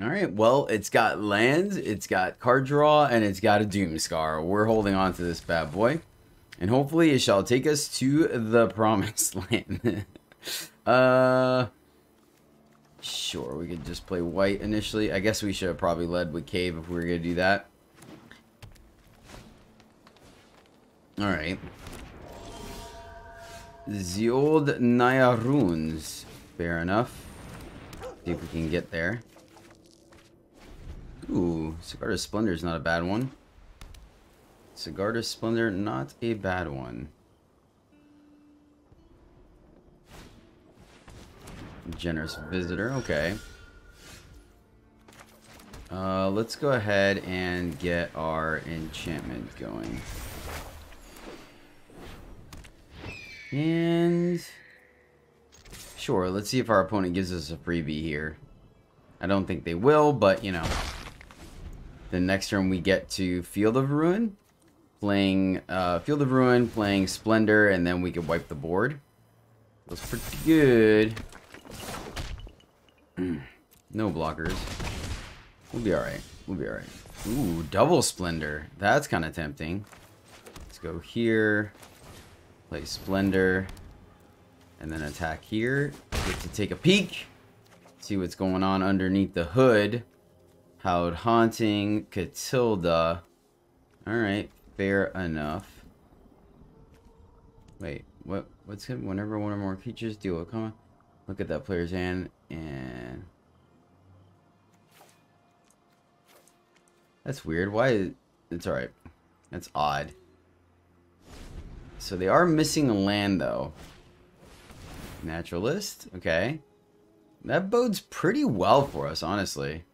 All right, well, it's got lands, it's got card draw, and it's got a Doomscar. We're holding on to this bad boy. And hopefully it shall take us to the promised land. Sure, we could just play white initially. I guess we should have probably led with cave if we were going to do that. Alright. The old Naya runes. Fair enough. See if we can get there. Ooh, Sigarda's Splendor is not a bad one. Sigarda's Splendor, not a bad one. Generous Visitor, okay. Let's go ahead and get our enchantment going. And sure, let's see if our opponent gives us a freebie here. I don't think they will, but you know. The next turn we get to Field of Ruin, playing Field of Ruin, playing Splendor, and then we could wipe the board. Looks pretty good. No blockers. We'll be alright. We'll be alright. Ooh, double Splendor. That's kind of tempting. Let's go here. Play Splendor. And then attack here. Get to take a peek. See what's going on underneath the hood. Howled Haunting. Catilda. Alright. Fair enough. Wait. What's it? Whenever one or more creatures deal a comma. Look at that player's hand. And that's weird. Why? It's alright. That's odd. So they are missing a land, though. Naturalist. Okay. That bodes pretty well for us, honestly.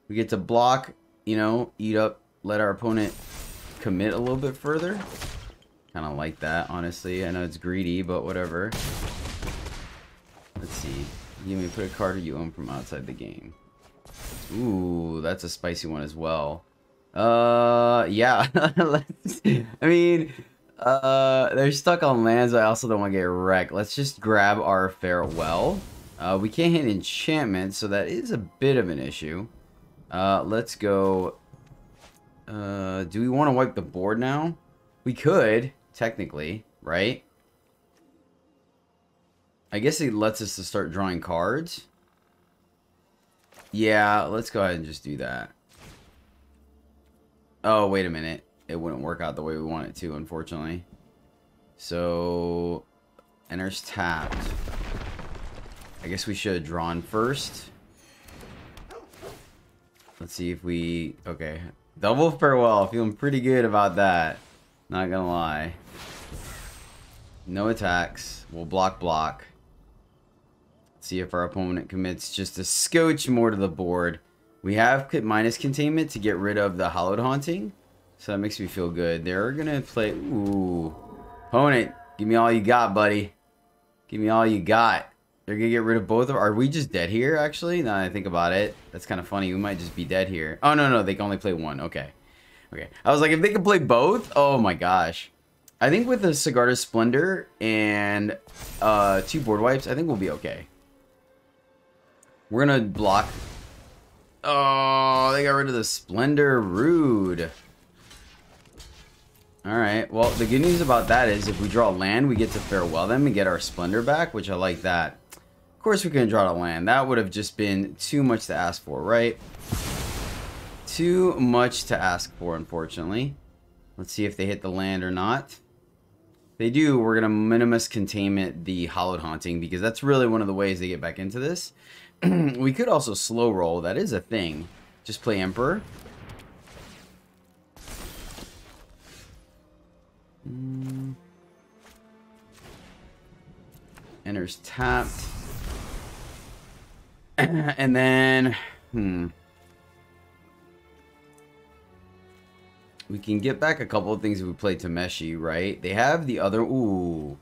We get to block, you know, eat up, let our opponent commit a little bit further. Kind of like that, honestly. I know it's greedy, but whatever. Let's see. You may put a card you own from outside the game. Ooh, that's a spicy one as well. Yeah. I mean, they're stuck on lands. I also don't want to get wrecked. Let's just grab our farewell. We can't hit enchantment, so that is a bit of an issue. Let's go. Do we want to wipe the board now? We could, technically, right? I guess it lets us to start drawing cards. Yeah, let's go ahead and just do that. Oh, wait a minute. It wouldn't work out the way we want it to, unfortunately. So, enters tapped. I guess we should have drawn first. Let's see if we... Okay. Double farewell. Feeling pretty good about that. Not gonna lie. No attacks. We'll block. See if our opponent commits just a scotch more to the board. We have minus containment to get rid of the Hallowed Haunting. So that makes me feel good. They're gonna play... Ooh. Opponent, give me all you got, buddy. Give me all you got. They're gonna get rid of both of... Are we just dead here, actually? Now that I think about it. That's kind of funny. We might just be dead here. Oh, no. They can only play one. Okay. Okay. I was like, if they can play both... Oh, my gosh. I think with the Sigarda's Splendor and 2 board wipes, I think we'll be okay. We're gonna block... Oh, they got rid of the Splendor. Rude. Alright, well, the good news about that is if we draw land, we get to farewell them and get our Splendor back, which I like that. Of course we couldn't draw the land. That would have just been too much to ask for, right? Too much to ask for, unfortunately. Let's see if they hit the land or not. If they do, we're going to minimus containment the Hallowed Haunting, because that's really one of the ways they get back into this. We could also slow roll. That is a thing. Just play Emperor. Enters tapped. And then... We can get back a couple of things if we play Tameshi, right? They have the other... Ooh.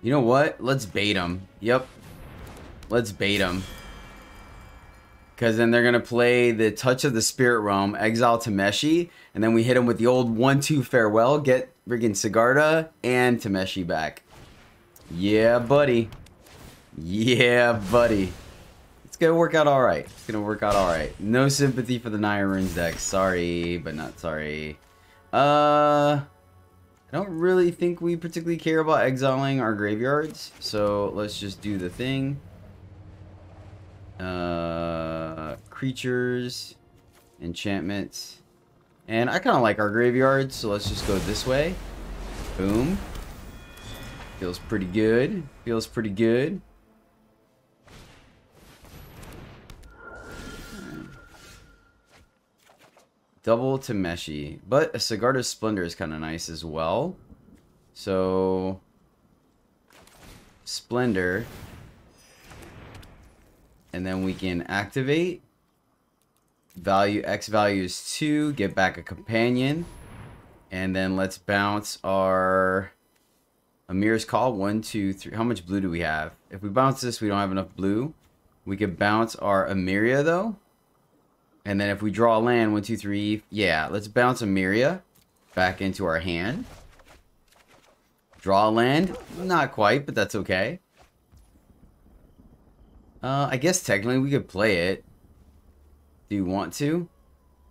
You know what? Let's bait them. Yep. Let's bait them. Because then they're going to play the Touch of the Spirit Realm, exile Tameshi, and then we hit them with the old 1-2 farewell, get friggin' Sigarda and Tameshi back. Yeah, buddy. Yeah, buddy. It's gonna work out alright. It's gonna work out alright. No sympathy for the Nine Runes deck. Sorry, but not sorry. I don't really think we particularly care about exiling our graveyards. So let's just do the thing. Creatures, enchantments. And I kind of like our graveyards, so let's just go this way. Boom. Feels pretty good. Feels pretty good. Double Tameshi. But a Sigarda's Splendor is kind of nice as well. So Splendor. And then we can activate. Value X value is 2. Get back a companion. And then let's bounce our Amir's Call. 1, 2, 3. How much blue do we have? If we bounce this, we don't have enough blue. We could bounce our Amiria though. And then if we draw a land, 1, 2, 3. Yeah, let's bounce Amiria back into our hand. Draw a land. Not quite, but that's okay. I guess technically we could play it. Do you want to?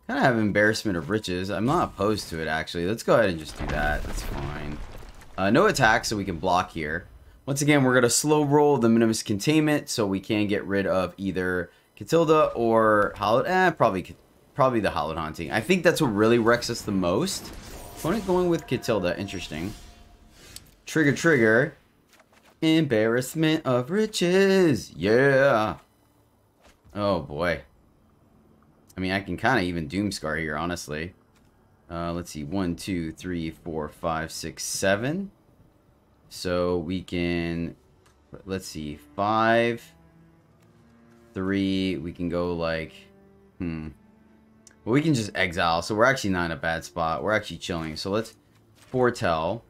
Kind of have Embarrassment of Riches. I'm not opposed to it, actually. Let's go ahead and just do that. That's fine. No attack, so we can block here. Once again, we're going to slow roll the Minimus Containment, so we can get rid of either Catilda or Hallowed. Probably the Hallowed Haunting. I think that's what really wrecks us the most. Opponent going with Catilda. Interesting. Trigger. Embarrassment of Riches. Yeah. Oh, boy. I mean, I can kind of even Doomscar here, honestly. Let's see. 1, 2, 3, 4, 5, 6, 7. So we can... Let's see. 5... 3, we can go like, well, we can just exile, so we're actually not in a bad spot. We're actually chilling. So let's foretell.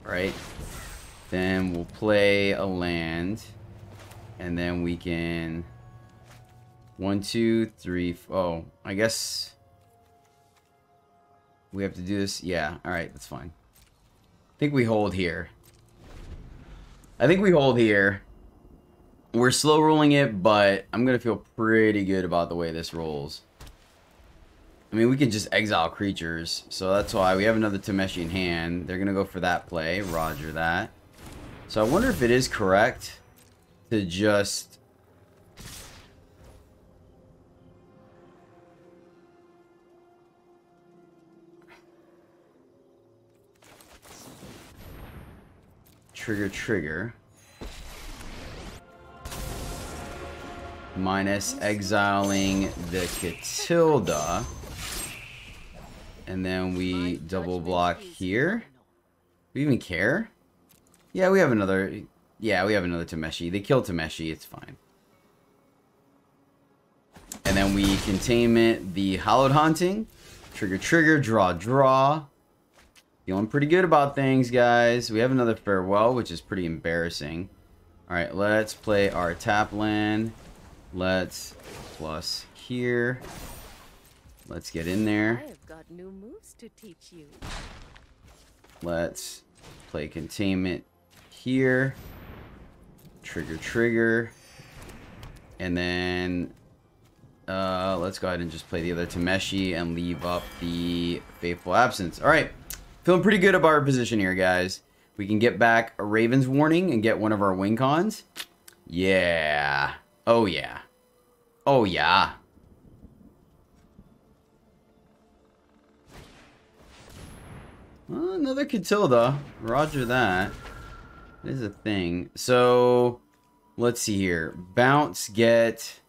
Right? Then we'll play a land. And then we can 1, 2, 3, oh, I guess we have to do this. Yeah, alright, that's fine. I think we hold here. We're slow rolling it, but I'm going to feel pretty good about the way this rolls. I mean, we could just exile creatures, so that's why we have another Tameshi in hand. They're going to go for that play. Roger that. So I wonder if it is correct to just... Trigger. Minus exiling the Catilda. And then we double block here. Do we even care? Yeah, we have another... Yeah, we have another Tameshi. They killed Tameshi. It's fine. And then we containment the Hallowed Haunting. Trigger. Draw. Feeling pretty good about things, guys. We have another Farewell, which is pretty embarrassing. Alright, let's play our tap land. Let's plus here. Let's get in there. I have got new moves to teach you. Let's play containment here. Trigger. And then let's go ahead and just play the other Tameshi and leave up the Faithful Absence. Alright. Feeling pretty good about our position here, guys. We can get back a Raven's Warning and get one of our win cons. Yeah. Oh, yeah. Well, another Catilda. Roger that. That is a thing. So, let's see here. Bounce, get...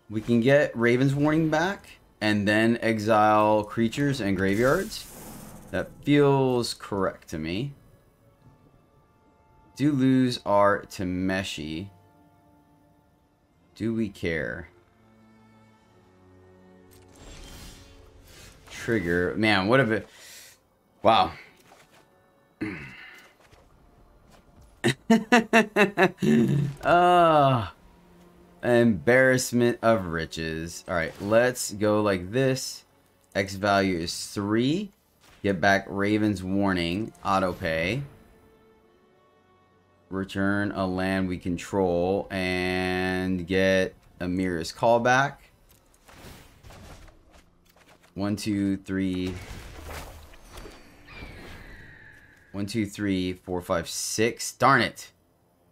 We can get Raven's Warning back and then exile creatures and graveyards. That feels correct to me. Do lose our Tameshi. Do we care? Trigger. Man, what if it... Wow. Embarrassment of Riches. Alright, let's go like this. X value is 3. Get back Raven's Warning. Auto pay. return a land we control and get a Mirror's Call back. 1, 2, 3. 1, 2, 3, 4, 5, 6. Darn it.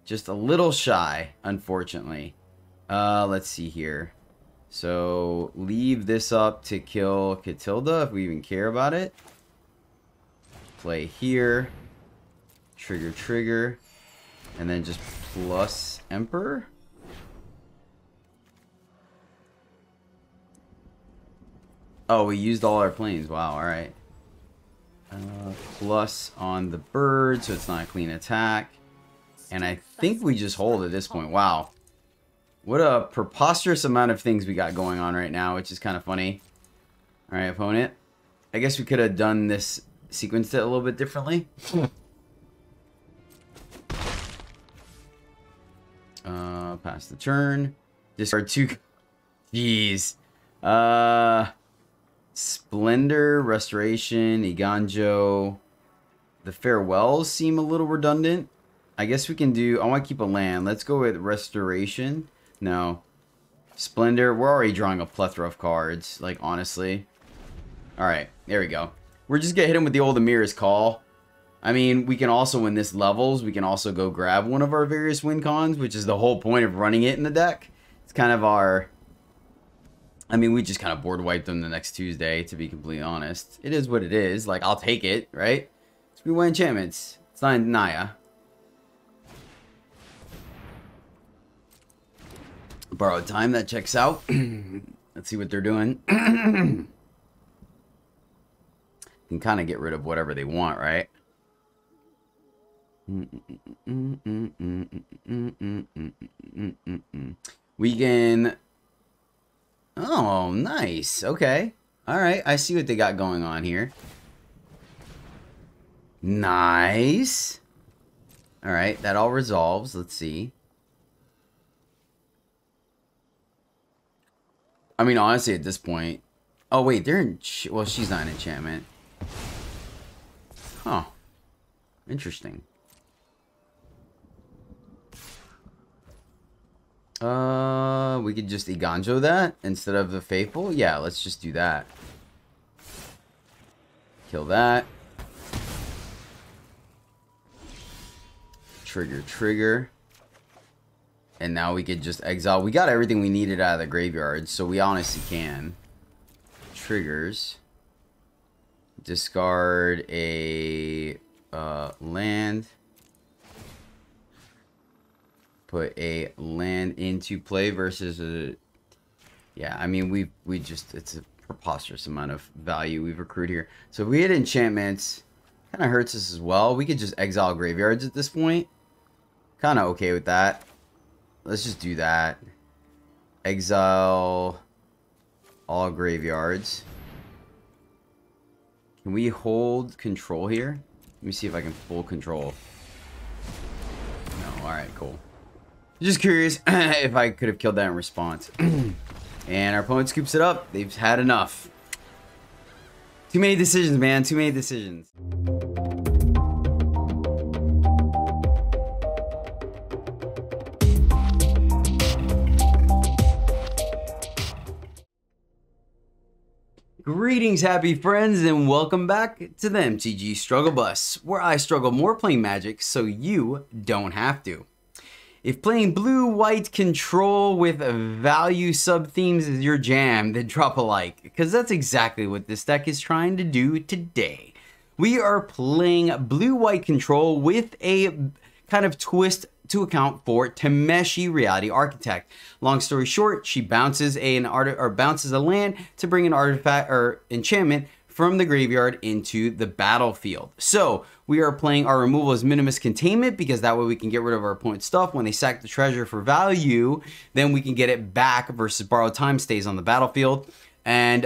Just a little shy, unfortunately. Let's see here. So, leave this up to kill Catilda, if we even care about it. Play here. Trigger, trigger. And then just plus Emperor. Oh, we used all our planes. Wow, alright. Plus on the bird, so it's not a clean attack. And I think we just hold at this point. Wow. What a preposterous amount of things we got going on right now, which is kind of funny. Alright, opponent. I guess we could have done this, sequenced it a little bit differently. Pass the turn. Discard 2. Jeez. Splendor, Restoration, Iganjo. The Farewells seem a little redundant. I guess we can do... I want to keep a land. Let's go with Restoration. No. Splendor. We're already drawing a plethora of cards. Like, honestly. Alright. There we go. We're just going to hit him with the old Mirror's Call. I mean, we can also, when this levels, we can also go grab one of our various win cons, which is the whole point of running it in the deck. It's kind of our... I mean, we just kind of board wiped them the next Tuesday, to be completely honest. It is what it is. Like, I'll take it, right? It's Rewind Enchantments. It's not Naya. Borrowed Time, that checks out. Let's see what they're doing. Can kind of get rid of whatever they want, right? We can... Oh, nice. Okay. Alright, I see what they got going on here. Nice. Alright, that all resolves. Let's see. I mean, honestly, at this point... Oh, wait, they're in... Well, she's not an enchantment. Huh. Interesting. We could just Iganjo that instead of the Faithful. Yeah, let's just do that. Kill that. Trigger, trigger. And now we could just exile. We got everything we needed out of the graveyard, so we honestly can. Triggers. Discard a land. Put a land into play versus a... Yeah, I mean, we just... It's a preposterous amount of value we've accrued here. So if we hit enchantments, kind of hurts us as well. We could just exile graveyards at this point. Kind of okay with that. Let's just do that. Exile all graveyards. Can we hold control here? Let me see if I can full control. No, alright, cool. Just curious if I could have killed that in response. And our opponent scoops it up. They've had enough. Too many decisions, man. Too many decisions. Greetings, happy friends, and welcome back to the MTG Struggle Bus, where I struggle more playing Magic so you don't have to. If playing blue-white control with value sub-themes is your jam, then drop a like, because that's exactly what this deck is trying to do today. We are playing blue-white control with a kind of twist to account for Tameshi Reality Architect. Long story short, she bounces a land to bring an artifact or enchantment from the graveyard into the battlefield. So we are playing our removal as Minimus Containment, because that way we can get rid of our opponent's stuff. When they sack the treasure for value, then we can get it back versus Borrowed Time stays on the battlefield. And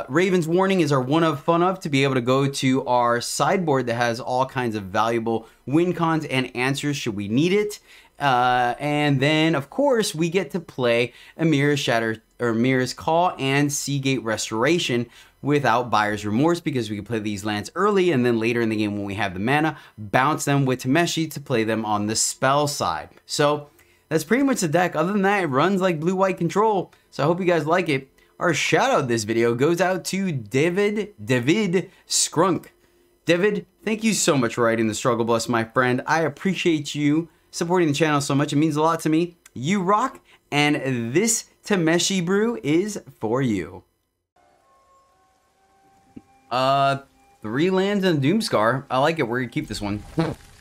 Raven's Warning is our one of fun of to be able to go to our sideboard that has all kinds of valuable win cons and answers should we need it. And then, of course, we get to play a Mirror's Call and Seagate Restoration without buyer's remorse because we can play these lands early and then later in the game when we have the mana, bounce them with Tameshi to play them on the spell side. So that's pretty much the deck. Other than that, it runs like blue-white control. So I hope you guys like it. Our shout out this video goes out to David Scrunk. David, thank you so much for writing the struggle bus, my friend. I appreciate you supporting the channel so much. It means a lot to me. You rock, and this Tameshi brew is for you. 3 lands and a Doomscar. I like it. We're gonna keep this one.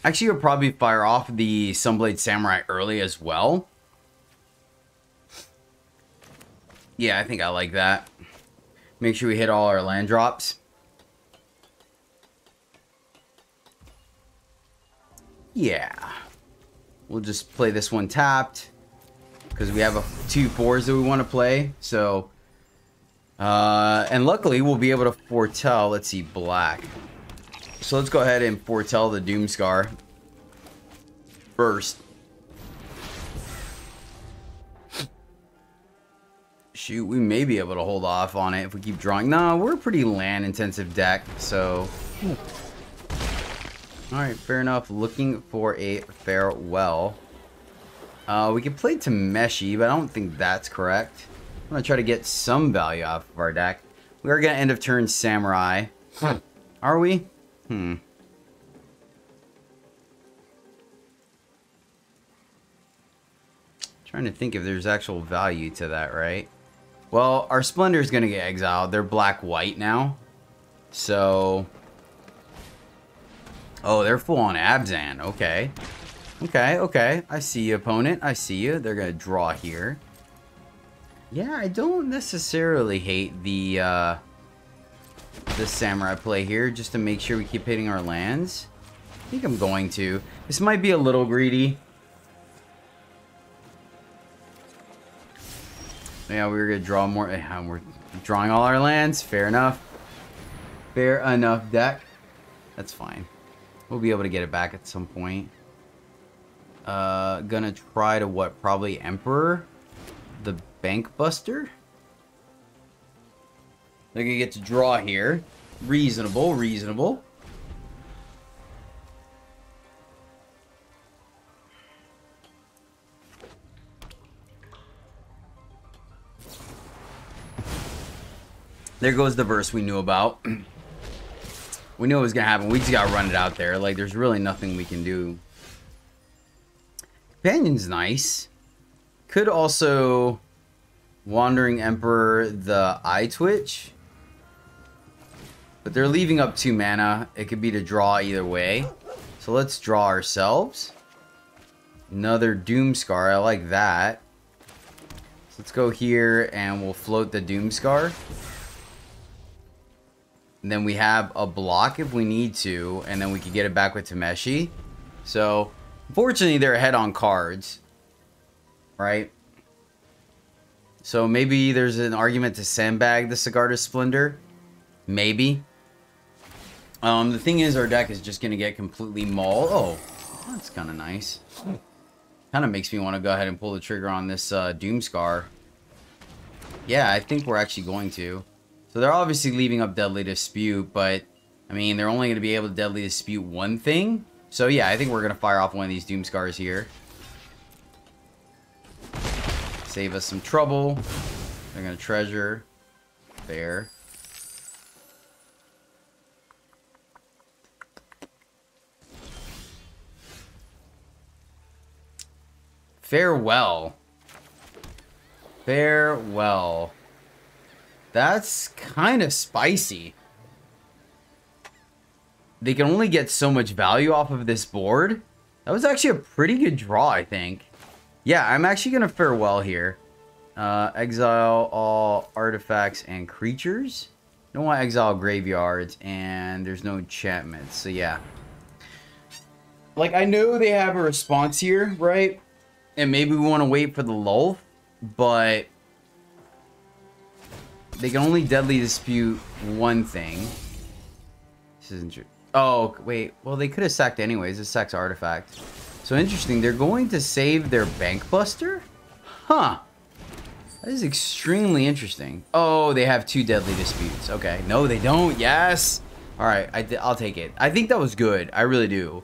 Actually, you'll probably fire off the Sunblade Samurai early as well. Yeah, I think I like that. Make sure we hit all our land drops. Yeah. We'll just play this one tapped because we have 2 4s that we want to play. So, and luckily we'll be able to foretell. Let's see, black. So let's go ahead and foretell the Doomscar first. Shoot, we may be able to hold off on it if we keep drawing. No, we're a pretty land-intensive deck, so... Alright, fair enough. Looking for a farewell. We can play Tameshi, but I don't think that's correct. I'm going to try to get some value off of our deck. We are going to end of turn Samurai. Are we? Trying to think if there's actual value to that, right? Well, our Splendor is going to get exiled. They're black-white now. So... Oh, they're full on Abzan. Okay. Okay. I see you, opponent. I see you. They're going to draw here. Yeah, I don't necessarily hate the Samurai play here, just to make sure we keep hitting our lands. I think I'm going to. This might be a little greedy. Yeah, we were going to draw more. We're drawing all our lands. Fair enough. Fair enough, deck. That's fine. We'll be able to get it back at some point. Gonna try to what? Probably Emperor? The Bank Buster? They're gonna get to draw here. Reasonable, reasonable. There goes the verse we knew about. We knew it was going to happen. We just got to run it out there. Like, there's really nothing we can do. Companion's nice. Could also Wandering Emperor the Eye Twitch. But they're leaving up 2 mana. It could be to draw either way. So let's draw ourselves. Another Doomscar. I like that. So let's go here and we'll float the Doomscar. And then we have a block if we need to, and then we can get it back with Tameshi. So, unfortunately, they're ahead on cards, right? So maybe there's an argument to sandbag the Sigarda Splendor. Maybe. The thing is, our deck is just going to get completely mauled. Oh, that's kind of nice. Kind of makes me want to go ahead and pull the trigger on this Doomscar. Yeah, I think we're actually going to. So they're obviously leaving up Deadly Dispute, but, I mean, they're only going to be able to Deadly Dispute one thing. So, yeah, I think we're going to fire off one of these Doomscars here. Save us some trouble. They're going to treasure. There. Farewell. Farewell. That's kind of spicy. They can only get so much value off of this board. That was actually a pretty good draw, I think. Yeah, I'm actually going to farewell here. Exile all artifacts and creatures. Don't want to exile graveyards, and there's no enchantments. So, yeah. Like, I know they have a response here, right? And maybe we want to wait for the lull, but they can only Deadly Dispute one thing. This isn't true. Oh, wait. Well, they could have sacked anyways. This sacks artifact. So interesting. They're going to save their Bank Buster? Huh. That is extremely interesting. Oh, they have 2 deadly disputes. Okay. No, they don't. Yes. All right. I'll take it. I think that was good. I really do.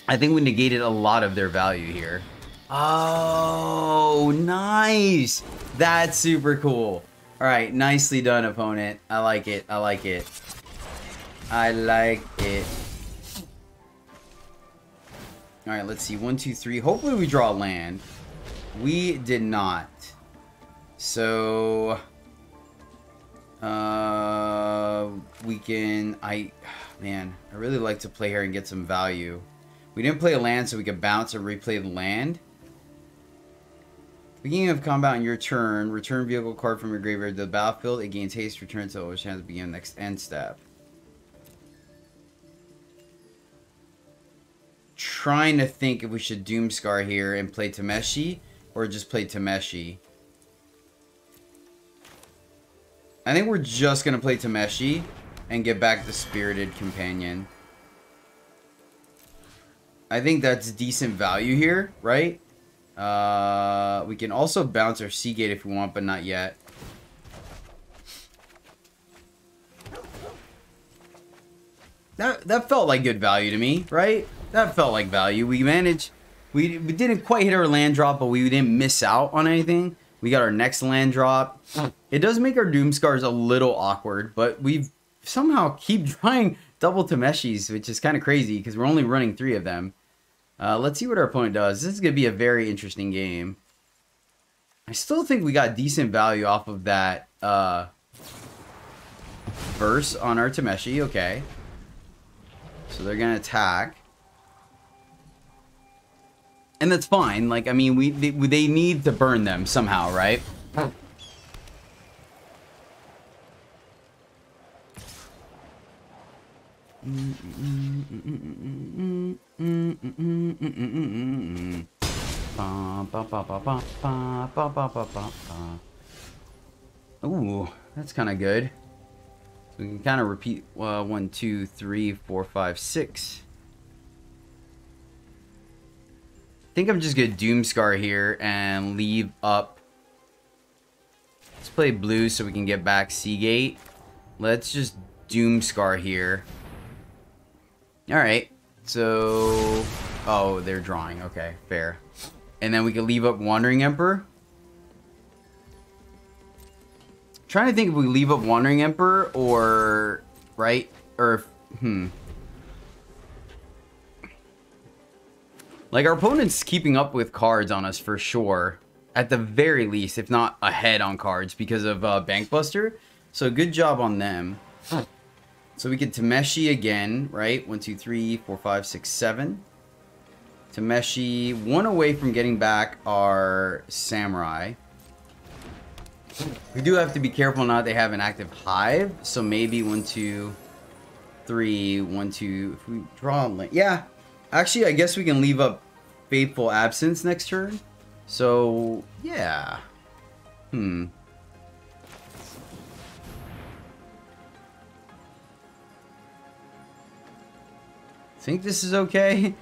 I think we negated a lot of their value here. Oh, nice. That's super cool. All right. Nicely done, opponent. I like it. I like it. I like it. All right. Let's see. 1, 2, 3. Hopefully we draw a land. We did not. So, we can, man, I really like to play here and get some value. We didn't play a land, so we could bounce and replay the land. Beginning of combat on your turn, return vehicle card from your graveyard to the battlefield. It gains haste, return to always chance to begin next end step. Trying to think if we should Doomscar here and play Tameshi, or just play Tameshi. I think we're just going to play Tameshi and get back the Spirited Companion. I think that's decent value here, right? We can also bounce our Seagate if we want, but not yet. That felt like good value to me, right? That felt like value. We managed... We didn't quite hit our land drop, but we didn't miss out on anything. We got our next land drop. It does make our Doomscars a little awkward, but we've somehow keep trying double Tameshis, which is kind of crazy because we're only running 3 of them. Let's see what our opponent does. This is going to be a very interesting game. I still think we got decent value off of that verse on our Tameshi. Okay. So they're going to attack. And that's fine. Like, I mean, they need to burn them somehow, right? Ooh, that's kind of good. So we can kind of repeat 1, 2, 3, 4, 5, 6. I think I'm just gonna Doomscar here and leave up. Let's play blue so we can get back Seagate. Let's just Doomscar here. Alright, so... Oh, they're drawing. Okay, fair. And then we can leave up Wandering Emperor. Trying to think if we leave up Wandering Emperor or... Right? Or... Like, our opponent's keeping up with cards on us for sure. At the very least, if not ahead on cards because of Bankbuster. So, good job on them. So, we get Tameshi again, right? 1, 2, 3, 4, 5, 6, 7. Tameshi, 1 away from getting back our Samurai. We do have to be careful now they have an active Hive. So, maybe 1, 2, 3, 1, 2. If we draw... Yeah. Actually, I guess we can leave up Faithful Absence next turn. So, yeah. Think this is okay.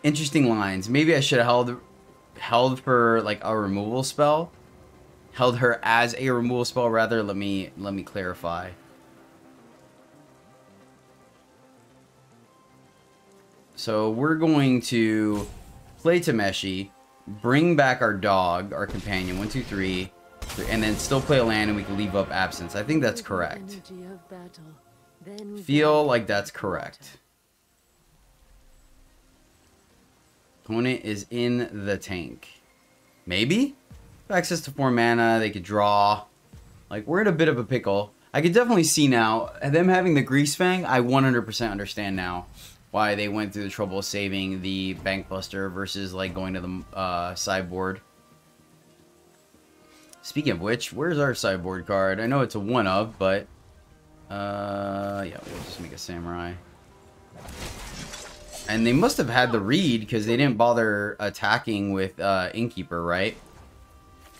Interesting lines. Maybe I should have held for like a removal spell. Held her as a removal spell rather. Let me clarify. So we're going to play Tameshi, bring back our dog, our companion, 1, 2, 3, and then still play a land and we can leave up Absence. I think that's correct. Feel like that's correct. Opponent is in the tank. Maybe? Access to 4 mana, they could draw. Like, we're in a bit of a pickle. I could definitely see now, them having the Greasefang, I 100% understand now why they went through the trouble of saving the Bankbuster versus, like, going to the sideboard. Speaking of which, where's our sideboard card? I know it's a 1-of, but... yeah, we'll just make a Samurai. And they must have had the read, because they didn't bother attacking with Innkeeper, right?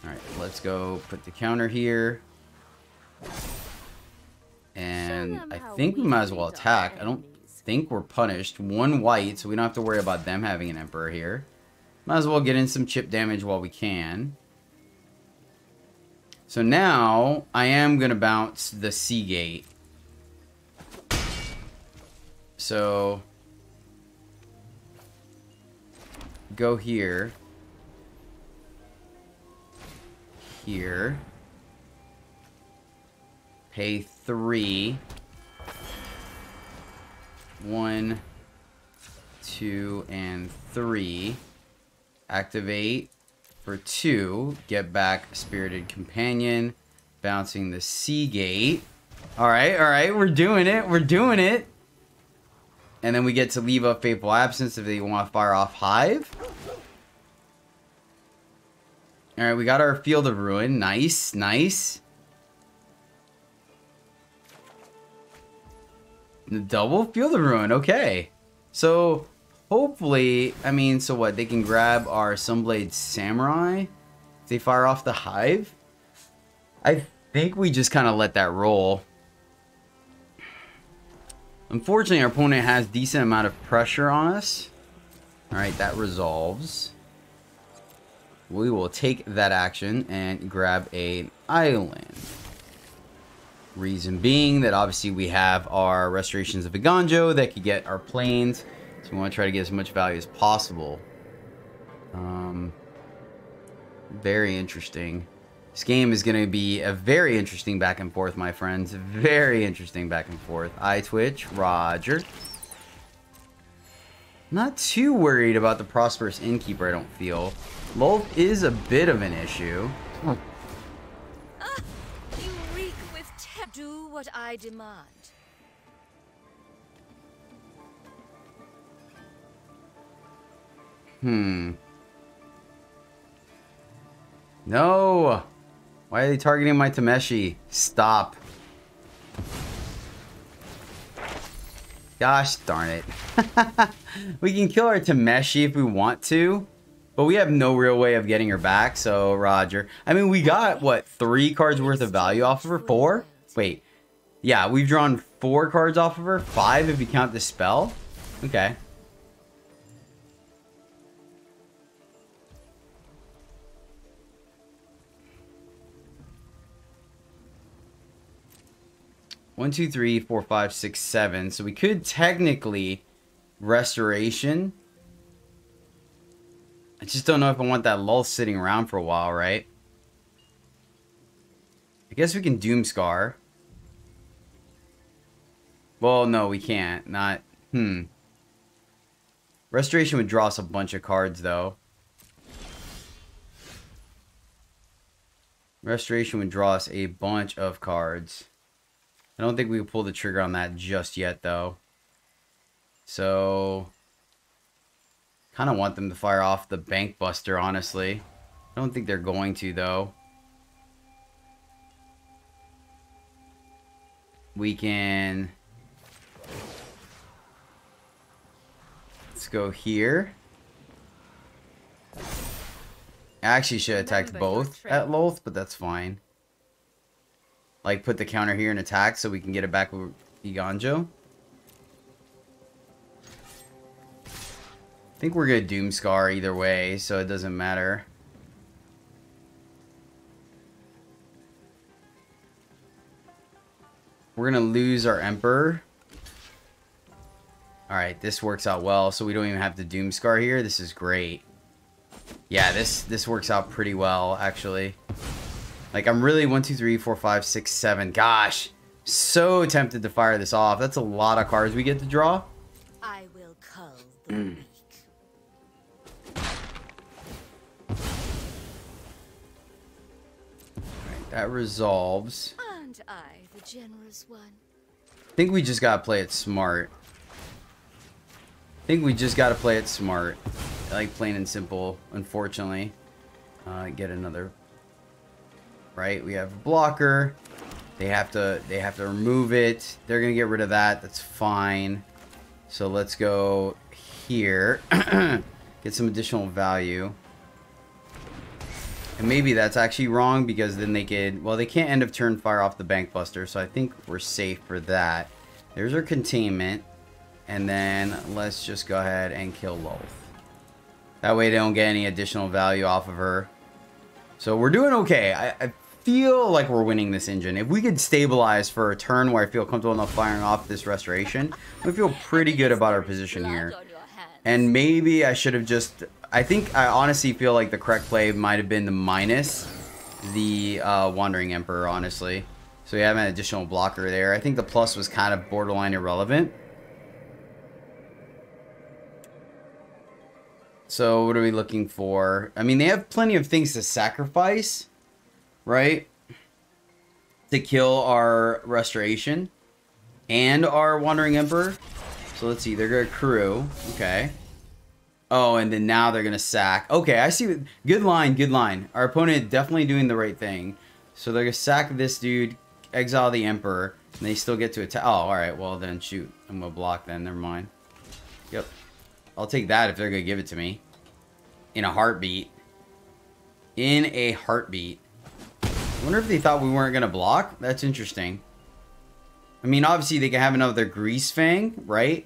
Alright, let's go put the counter here. And I think we might as well attack. I don't think we're punished. 1 white, so we don't have to worry about them having an Emperor here. Might as well get in some chip damage while we can. So now I am going to bounce the Seagate. So go here. Here. Pay 3. 1, 2, and 3. Activate for 2. Get back Spirited Companion. Bouncing the Seagate. Alright, we're doing it. We're doing it. And then we get to leave up Fateful Absence if they want to fire off Hive. Alright, we got our Field of Ruin. Nice, nice. The double Field of Ruin, okay. So, hopefully, I mean, so what? They can grab our Sunblade Samurai if they fire off the Hive. I think we just kind of let that roll. Unfortunately, our opponent has decent amount of pressure on us. Alright, that resolves. We will take that action and grab an island. Reason being that obviously we have our Restorations of Iganjo that could get our planes. So we want to try to get as much value as possible. Very interesting. This game is going to be a very interesting back and forth, my friends. Very interesting back and forth. iTwitch, Roger. Not too worried about the Prosperous Innkeeper, I don't feel. Lulth is a bit of an issue. You reek with do what I demand. No! Why are they targeting my Tameshi? Stop. Gosh darn it. We can kill our Tameshi if we want to, but we have no real way of getting her back, so Roger. I mean, we got, what, 3 cards worth of value off of her? 4? Wait. Yeah, we've drawn 4 cards off of her. 5 if you count the spell. Okay. One, two, three, four, five, six, 7. So we could technically Restoration. I just don't know if I want that lull sitting around for a while, right? I guess we can Doomscar. Well, no, we can't. Not... Restoration would draw us a bunch of cards, though. Restoration would draw us a bunch of cards. I don't think we can pull the trigger on that just yet, though. So... kind of want them to fire off the Bank Buster, honestly. I don't think they're going to, though. We can... let's go here. I actually should have attacked both at Lulth, but that's fine. Like, put the counter here and attack so we can get it back with Iganjo. I think we're going to Doomscar either way, so it doesn't matter. We're going to lose our Emperor. Alright, this works out well, so we don't even have to Doomscar here. This is great. Yeah, this works out pretty well, actually. Like, I'm really 1, 2, 3, 4, 5, 6, 7. Gosh, so tempted to fire this off. That's a lot of cards we get to draw. I will cull the weak. Alright, that resolves. And I, the generous one. I think we just gotta play it smart. I like, plain and simple, unfortunately. Get another... right, we have a blocker. They have to remove it. They're gonna get rid of that. That's fine. So let's go here. Get some additional value. And maybe that's actually wrong because then they could... well, they can't end of turn fire off the Bank Buster, so I think we're safe for that. There's our containment. And then let's just go ahead and kill Lulth. That way they don't get any additional value off of her. So we're doing okay. I feel like we're winning this engine. If we could stabilize for a turn where I feel comfortable enough firing off this restoration, we feel pretty good about our position here. And maybe I should have just... I honestly feel like the correct play might have been the minus the Wandering Emperor, honestly. So we have an additional blocker there. I think the plus was kind of borderline irrelevant. So what are we looking for? I mean, they have plenty of things to sacrifice, right? To kill our Restoration and our Wandering Emperor. So let's see. They're going to crew. Okay. Oh, and then now they're going to sack. Okay, I see. Good line, good line. Our opponent definitely doing the right thing. So they're going to sack this dude, exile the Emperor, and they still get to attack. Oh, alright. Well, then shoot. I'm going to block then. Never mind. Yep. I'll take that if they're going to give it to me. In a heartbeat. In a heartbeat. I wonder if they thought we weren't going to block? That's interesting. I mean, obviously they can have another Grease Fang, right?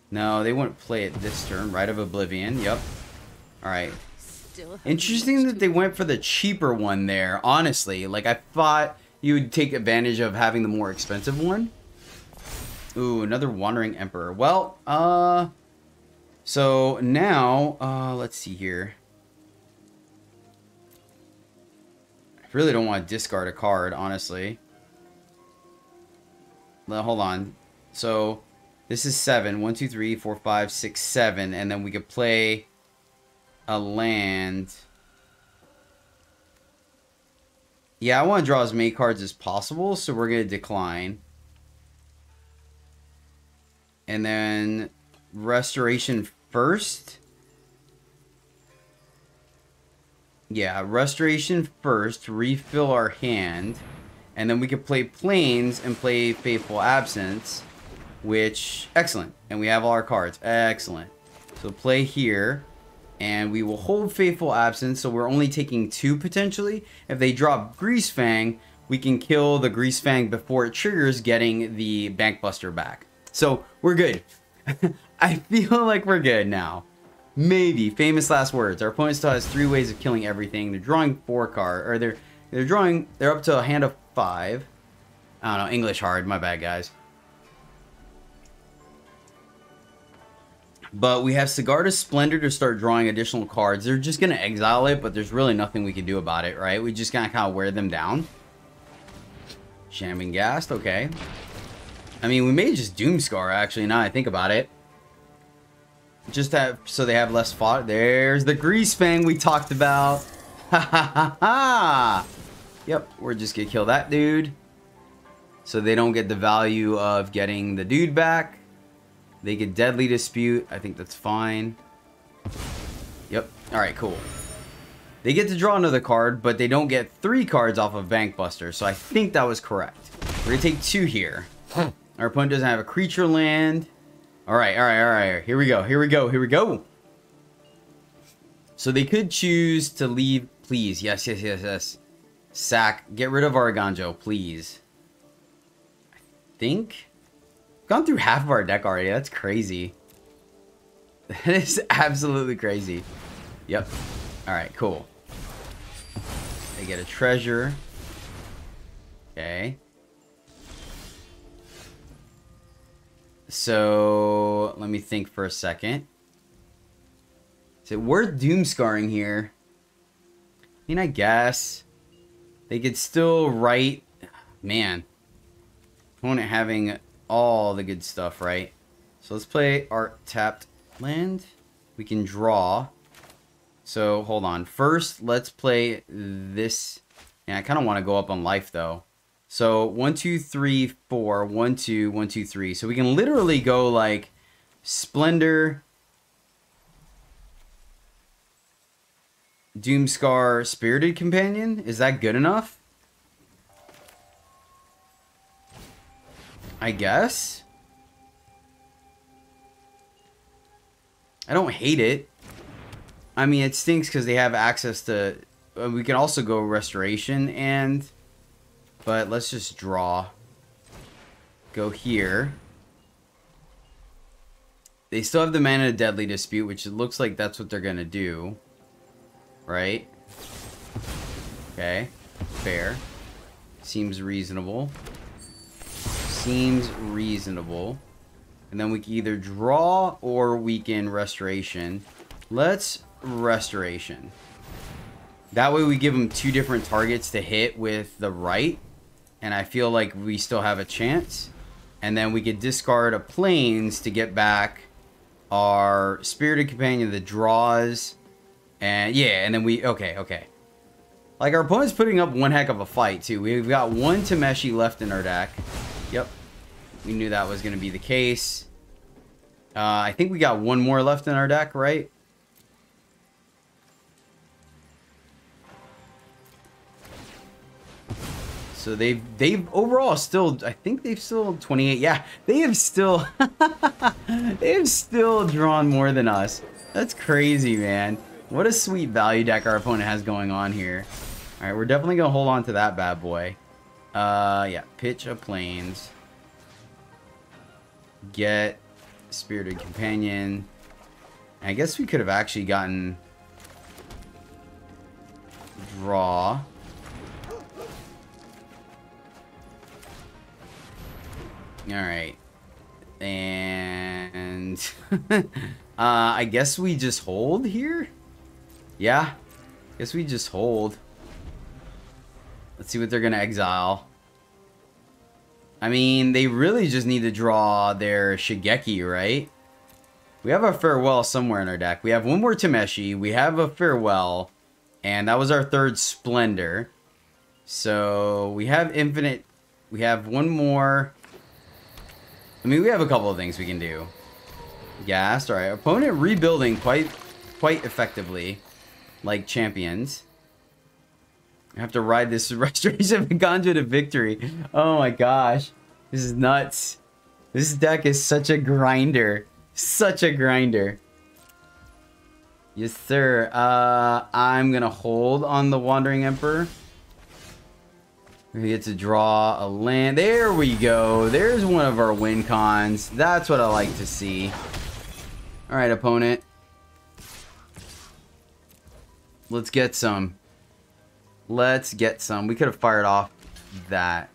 No, they wouldn't play it this turn. Right of Oblivion. Yep. Alright. Interesting that they went for the cheaper one there, honestly. Like, I thought you would take advantage of having the more expensive one. Ooh, another Wandering Emperor. Well, so now, let's see here. I really don't want to discard a card, honestly. Well, hold on. So, this is 7. 1, 2, 3, 4, 5, 6, 7. And then we could play a land. Yeah, I want to draw as many cards as possible, so we're going to decline. And then Restoration first. Yeah, Restoration first. Refill our hand. And then we could play Plains and play Faithful Absence. Which, excellent. And we have all our cards. Excellent. So play here. And we will hold Faithful Absence. So we're only taking 2 potentially. If they drop Grease Fang, we can kill the Grease Fang before it triggers, getting the Bankbuster back. So we're good. I feel like we're good now. Maybe. Famous last words. Our opponent still has 3 ways of killing everything. They're drawing 4 cards. Or they're up to a hand of 5. I don't know. English hard. My bad, guys. But we have Sigarda's Splendor to start drawing additional cards. They're just going to exile it, but there's really nothing we can do about it, right? We just gotta kind of wear them down. Shaman Ghast, okay. I mean, we may just Doomscar, actually, now I think about it. Just so they have less fought. There's the Grease Fang we talked about. Ha ha ha ha! Yep, we're just gonna kill that dude. So they don't get the value of getting the dude back. They get Deadly Dispute. I think that's fine. Yep. Alright, cool. They get to draw another card, but they don't get 3 cards off of Bankbuster. So I think that was correct. We're going to take 2 here. Our opponent doesn't have a creature land. Alright, alright, alright. Here we go, here we go, here we go. So they could choose to leave... Please. Yes, yes, yes, yes. Sack. Get rid of Arganjo, please. I think... Gone through half of our deck already. That's crazy. That is absolutely crazy. Yep. Alright, cool. They get a treasure. Okay. So, let me think for a second. Is it worth Doomscarring here? I mean, I guess. They could still write... Man. Opponent having... all the good stuff, right? So let's play our tapped land. We can draw. So hold on. First, let's play this. And I kind of want to go up on life though. So 1, 2, 3, 4. 1, 2, 1, 2, 3. So we can literally go like Splendor, Doomscar, Spirited Companion. Is that good enough? I guess. I don't hate it. I mean, it stinks because they have access to... we can also go Restoration and... But let's just draw. Go here. They still have the mana of Deadly Dispute, which it looks like that's what they're going to do. Right? Okay. fair. Seems reasonable. Seems reasonable. And then we can either draw or we can restoration. Let's restoration. That way we give them 2 different targets to hit with the right. And I feel like we still have a chance. And then we could discard a plains to get back our Spirited Companion that draws. And yeah, and then we... Okay. Like, our opponent's putting up one heck of a fight, too. We've got 1 Tameshi left in our deck. Yep. We knew that was going to be the case. I think we got 1 more left in our deck, right? So they've overall still, I think they've still 28. Yeah, they have still they have still drawn more than us. That's crazy, man. What a sweet value deck our opponent has going on here. All right, we're definitely gonna hold on to that bad boy. Yeah, pitch a plains. Get Spirited Companion. I guess we could have actually gotten draw. Alright. And I guess we just hold here? Yeah. Guess we just hold. Let's see what they're gonna exile. I mean, they really just need to draw their Shigeki, right? We have a Farewell somewhere in our deck. We have 1 more Tameshi. We have a Farewell. And that was our 3rd Splendor. So we have Infinite. We have 1 more. I mean, we have a couple of things we can do. Gassed. Alright, opponent rebuilding quite effectively. Like champions. I have to ride this Restoration of Ganja to victory. Oh my gosh. This is nuts. This deck is such a grinder. Such a grinder. Yes, sir. I'm gonna hold on the Wandering Emperor. We get to draw a land. There we go. There's one of our win cons. That's what I like to see. Alright, opponent. Let's get some. Let's get some. We could have fired off that.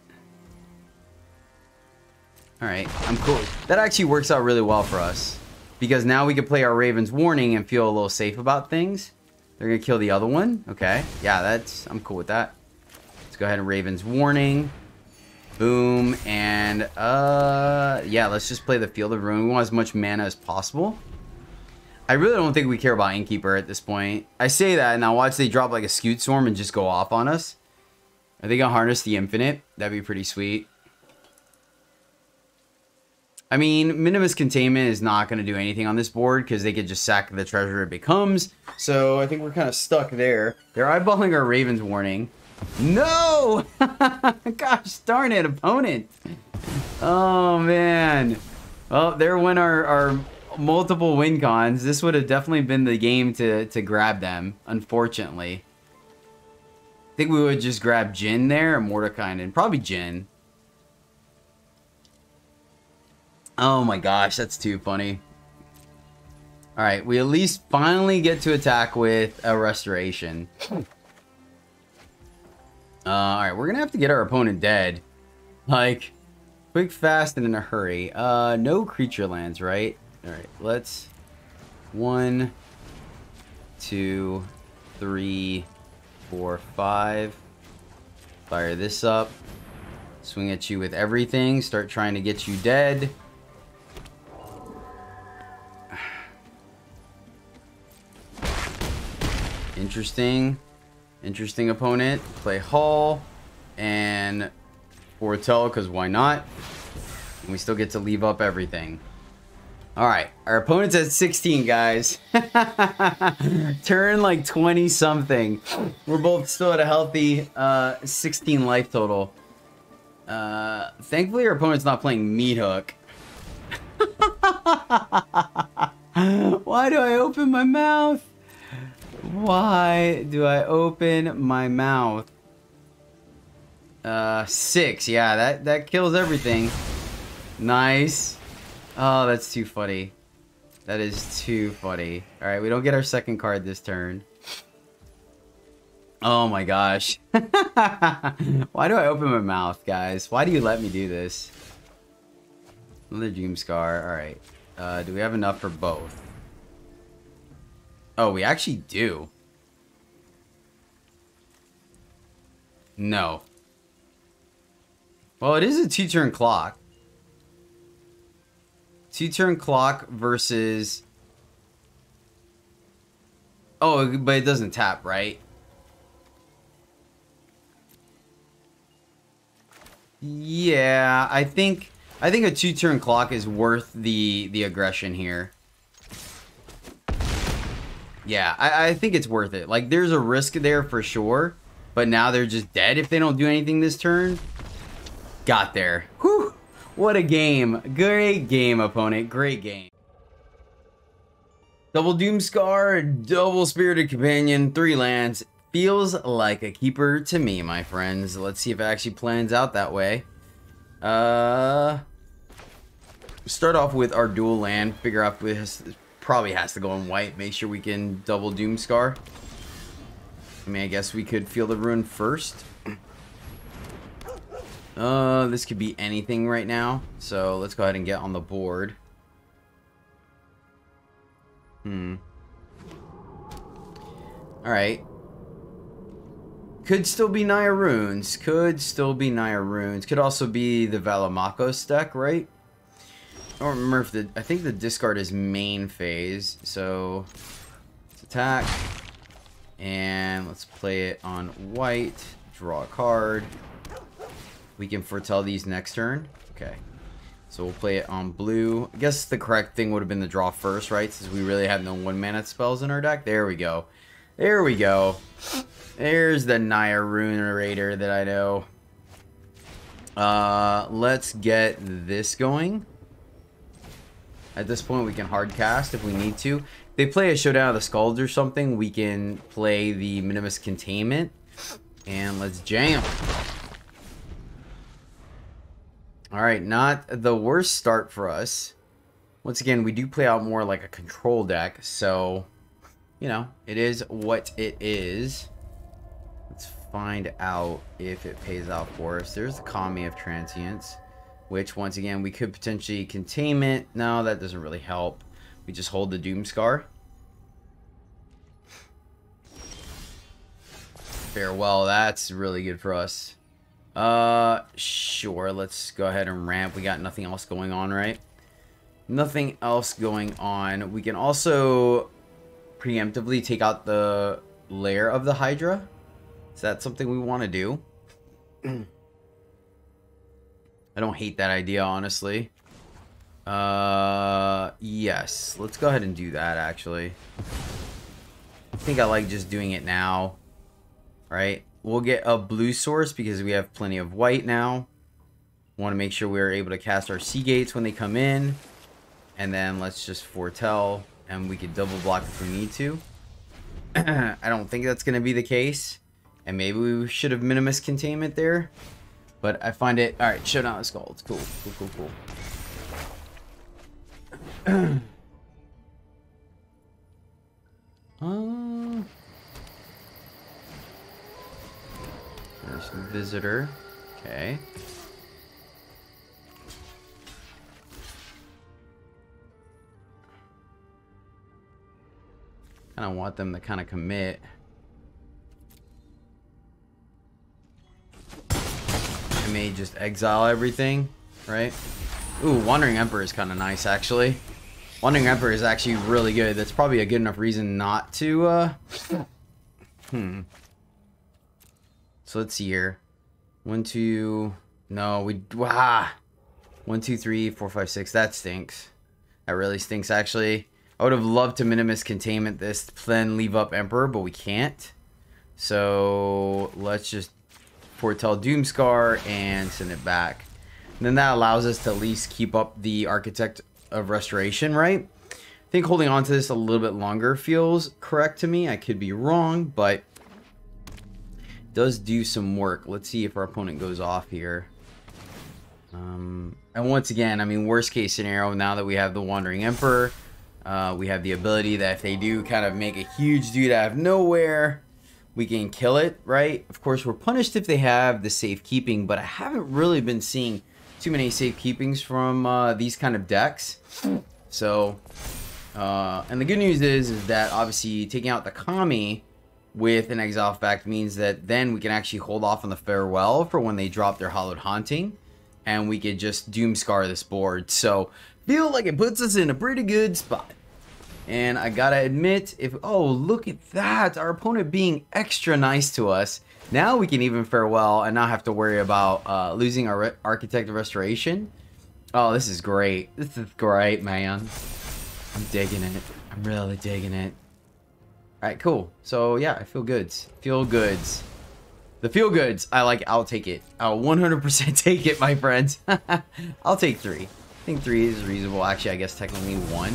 Alright, I'm cool. That actually works out really well for us. Because now we can play our Raven's Warning and feel a little safe about things. They're going to kill the other one. Okay. Yeah, I'm cool with that. Let's go ahead and Raven's Warning. Boom. And, yeah, let's just play the Field of Ruin. We want as much mana as possible. I really don't think we care about Innkeeper at this point. I say that, and now watch they drop like a Scute Storm and just go off on us. I think I'll harness the Infinite. That'd be pretty sweet. I mean, Minimus Containment is not going to do anything on this board because they could just sack the treasure it becomes. So I think we're kind of stuck there. They're eyeballing our Raven's Warning. No! Gosh darn it, opponent. Oh, man. Well, there went our multiple win cons. This would have definitely been the game to grab them, unfortunately. I think we would just grab Jin there, or Mordekainen. Probably Jin. Oh my gosh, that's too funny. Alright, we at least finally get to attack with a Restoration. Alright, we're gonna have to get our opponent dead. Like, quick, fast, and in a hurry. No creature lands, right? Alright, let's... 1, 2, 3, 4, 5. Fire this up. Swing at you with everything. Start trying to get you dead. Interesting opponent. Play Hall and Foretell, because why not? And we still get to leave up everything. Alright, our opponent's at 16, guys. Turn like 20 something. We're both still at a healthy 16 life total. Thankfully our opponent's not playing Meat Hook. Why do I open my mouth? Why do I open my mouth? 6. Yeah, that kills everything. Nice. Oh, that's too funny. That is too funny. Alright, we don't get our second card this turn. Oh my gosh. Why do I open my mouth, guys? Why do you let me do this? Another Doomscar. Alright. Do we have enough for both? Oh, we actually do. No. Well, it is a 2-turn clock. 2-turn clock versus... Oh, but it doesn't tap, right? Yeah, I think a 2-turn clock is worth the aggression here. Yeah, I think it's worth it. Like, there's a risk there for sure, but now they're just dead if they don't do anything this turn. Got there. Whew! What a game. Great game, opponent. Great game. Double Doomscar, double Spirited Companion, 3 lands. Feels like a keeper to me, my friends. Let's see if it actually plans out that way. Start off with our dual land. Figure out this probably has to go in white. Make sure we can double Doomscar. I mean, I guess we could feel the ruin first. This could be anything right now. So let's go ahead and get on the board. Alright. Could still be Naya Runes. Could still be Naya Runes. Could also be the Valamakos deck, right? I don't remember if the... I think the discard is main phase. So, let's attack. And let's play it on white. Draw a card. We can foretell these next turn. Okay. So we'll play it on blue. I guess the correct thing would have been the draw first, right? Since we really have no 1-mana spells in our deck. There we go. There we go. There's the Naya Runerator that I know. Let's get this going. At this point, we can hard cast if we need to. If they play a Showdown of the Skulls or something, we can play the Minimus Containment. And let's jam. Alright, not the worst start for us. Once again, we do play out more like a control deck, so, you know, it is what it is. Let's find out if it pays out for us. There's the Kami of Transience, which, once again, we could potentially Containment. No, that doesn't really help. We just hold the Doomscar. Farewell, that's really good for us. Sure, let's go ahead and ramp. We got nothing else going on, right? Nothing else going on. We can also preemptively take out the lair of the Hydra. Is that something we want to do? I don't hate that idea, honestly. Yes. Let's go ahead and do that, actually. I think I like just doing it now. Right? We'll get a blue source because we have plenty of white now. Want to make sure we're able to cast our Sea Gates when they come in. And then let's just foretell. And we can double block if we need to. I don't think that's going to be the case. And maybe we should have Minimus Containment there. But I find it... Alright, Showdown of the Skulls. Cool, cool, cool, cool. There's the Visitor. Okay. Kind of want them to kind of commit. I may just exile everything, right? Ooh, Wandering Emperor is kind of nice, actually. Wandering Emperor is actually really good. That's probably a good enough reason not to, So let's see here. 1, 2... No, we... Ah! 1, 2, 3, 4, 5, 6. That stinks. That really stinks, actually. I would have loved to Minimus Containment this, then leave up Emperor, but we can't. So let's just foretell Doomscar and send it back. And then that allows us to at least keep up the Architect of Restoration, right? I think holding on to this a little bit longer feels correct to me. I could be wrong, but it does do some work. Let's see if our opponent goes off here. And once again, I mean, worst case scenario, now that we have the Wandering Emperor, we have the ability that if they do kind of make a huge dude out of nowhere, we can kill it, right? Of course, we're punished if they have the safekeeping, but I haven't really been seeing too many safekeepings from these kind of decks. So, and the good news is that obviously taking out the Kami with an Exile Fact means that then we can actually hold off on the Farewell for when they drop their Hallowed Haunting, and we could just Doomscar this board. So, feel like it puts us in a pretty good spot. And I gotta admit, oh, look at that, our opponent being extra nice to us. Now we can even Farewell and not have to worry about losing our Architect of Restoration. Oh, this is great. This is great, man. I'm digging it. I'm really digging it. Alright, cool. So, yeah, I feel goods. Feel goods. The feel goods, I'll take it. I'll 100% take it, my friends. I'll take 3. I think 3 is reasonable. Actually, I guess technically 1.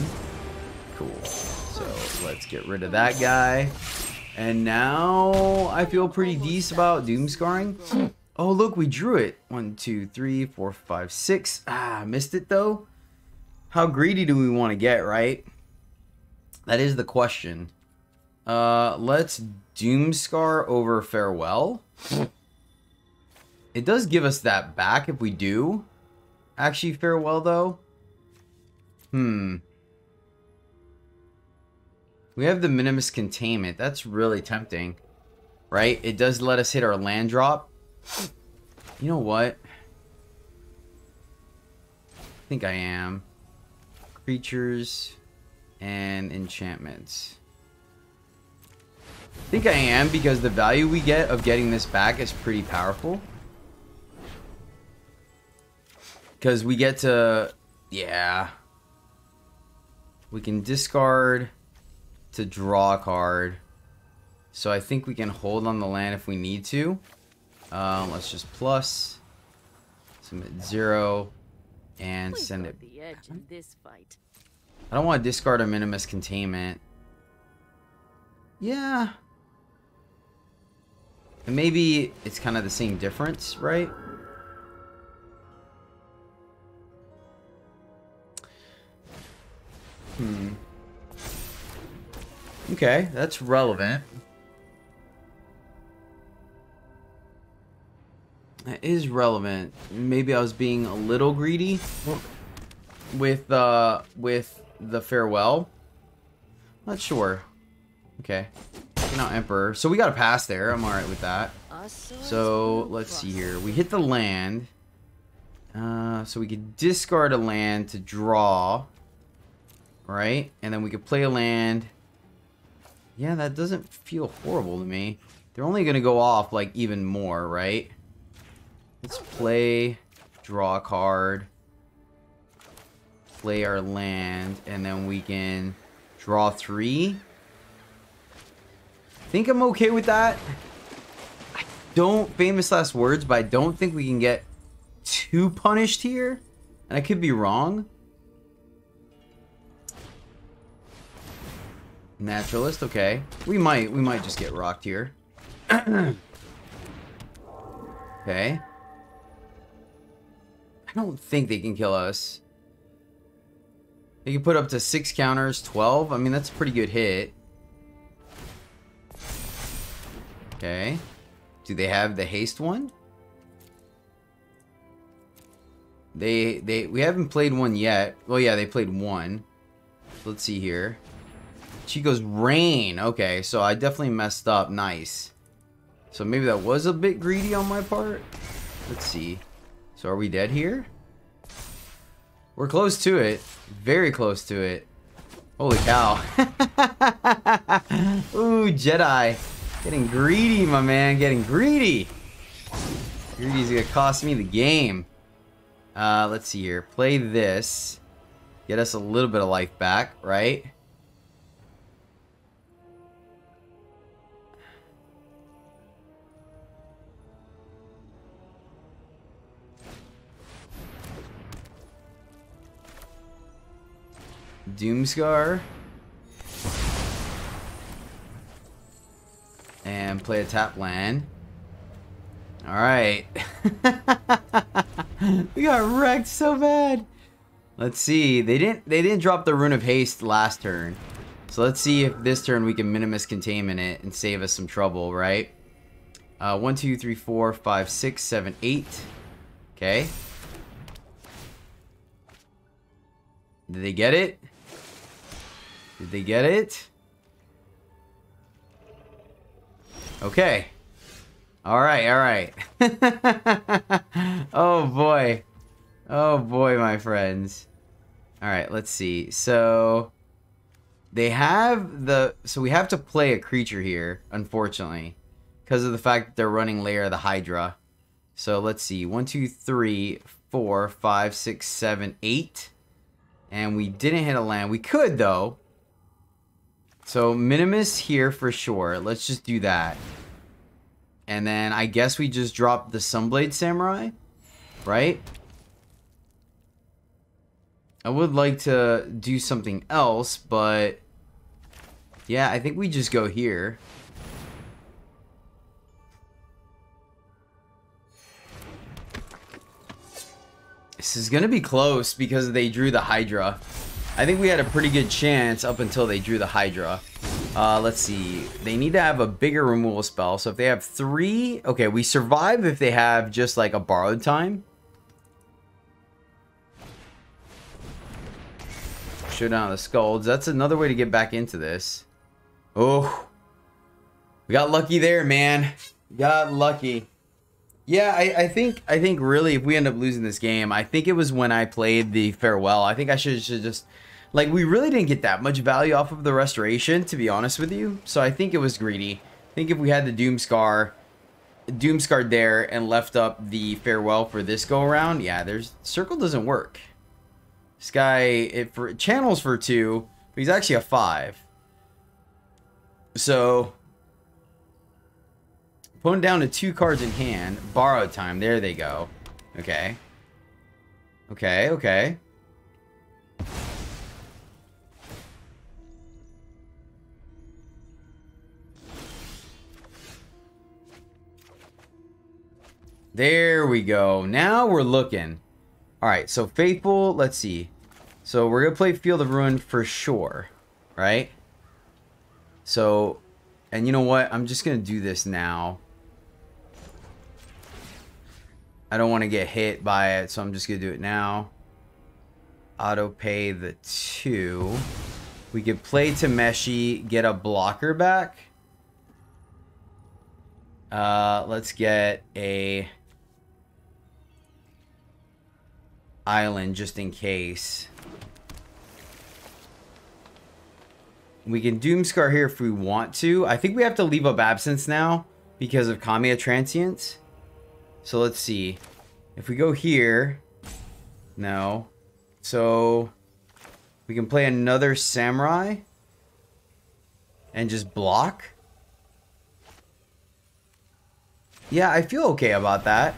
Cool. So, let's get rid of that guy. And now, I feel pretty decent about Doomscarring. Oh, look, we drew it. 1, 2, 3, 4, 5, 6. Ah, missed it, though. How greedy do we want to get, right? That is the question. Let's Doomscar over Farewell. It does give us that back if we do actually Farewell, though. We have the Minimus Containment. That's really tempting, right? It does let us hit our land drop. You know what? I think I am. Creatures and enchantments. I think I am, because the value we get of getting this back is pretty powerful. Because we get to... Yeah. We can discard to draw a card. So I think we can hold on the land if we need to. Let's just plus. Submit 0. And send it. The edge in this fight. I don't want to discard a Minimus Containment. Yeah. And maybe it's kind of the same difference, right? Okay, that's relevant. That is relevant. Maybe I was being a little greedy with the Farewell. Not sure. Okay. Now Emperor. So we got a pass there. I'm alright with that. So let's see here. We hit the land. So we could discard a land to draw. Right? And then we could play a land. Yeah, that doesn't feel horrible to me. They're only going to go off like even more, right? Let's play, draw a card, play our land, and then we can draw 3. I think I'm okay with that. I don't, famous last words, but I don't think we can get too punished here. And I could be wrong. Naturalist, okay. We might just get rocked here. Okay. I don't think they can kill us. They can put up to 6 counters, 12. I mean, that's a pretty good hit. Okay. Do they have the haste one? We haven't played one yet. Well, yeah, they played one. Let's see here. Chico's Rain. Okay, so I definitely messed up. Nice. So maybe that was a bit greedy on my part. Let's see. So are we dead here? We're close to it. Very close to it. Holy cow. Ooh, Jedi. Getting greedy, my man. Getting greedy. Greedy's gonna cost me the game. Let's see here. Play this. Get us a little bit of life back, right? Doomscar. And play a tap land. Alright. We got wrecked so bad. Let's see. They didn't drop the Rune of Haste last turn. So let's see if this turn we can Minimus Containment it and save us some trouble, right? 1, 2, 3, 4, 5, 6, 7, 8. Okay. Did they get it? Did they get it? Okay. Alright, alright. Oh boy. Oh boy, my friends. Alright, let's see. So they have the... So we have to play a creature here, unfortunately. Because of the fact that they're running Lair of the Hydra. So let's see. 1, 2, 3, 4, 5, 6, 7, 8. And we didn't hit a land. We could, though. So Minimus here for sure. Let's just do that. And then I guess we just drop the Sunblade Samurai. Right? I would like to do something else, but... Yeah, I think we just go here. This is going to be close because they drew the Hydra. I think we had a pretty good chance up until they drew the Hydra. Let's see. They need to have a bigger removal spell. So if they have 3... Okay, we survive if they have just like a Borrowed Time. Showdown of the Skulls. That's another way to get back into this. Oh. We got lucky there, man. Got lucky. Yeah, I think really if we end up losing this game, I think it was when I played the Farewell. I think I should just... Like, we really didn't get that much value off of the Restoration, to be honest with you. So I think it was greedy. I think if we had the Doomscarred there and left up the Farewell for this go-around, yeah, Circle doesn't work. This guy, channels for 2, but he's actually a 5. So... Opponent down to 2 cards in hand. Borrowed Time. There they go. Okay. Okay, okay. There we go. Now we're looking. Alright, so Faithful, let's see. So we're going to play Field of Ruin for sure. Right? So, and you know what? I'm just going to do this now. I don't want to get hit by it, so I'm just going to do it now. Auto pay the 2. We could play Tameshi, get a blocker back. Let's get a island just in case. We can Doomscar here if we want to. I think we have to leave up Absence now because of Kamiya Transience. So let's see. If we go here... No. So... We can play another Samurai. And just block. Yeah, I feel okay about that.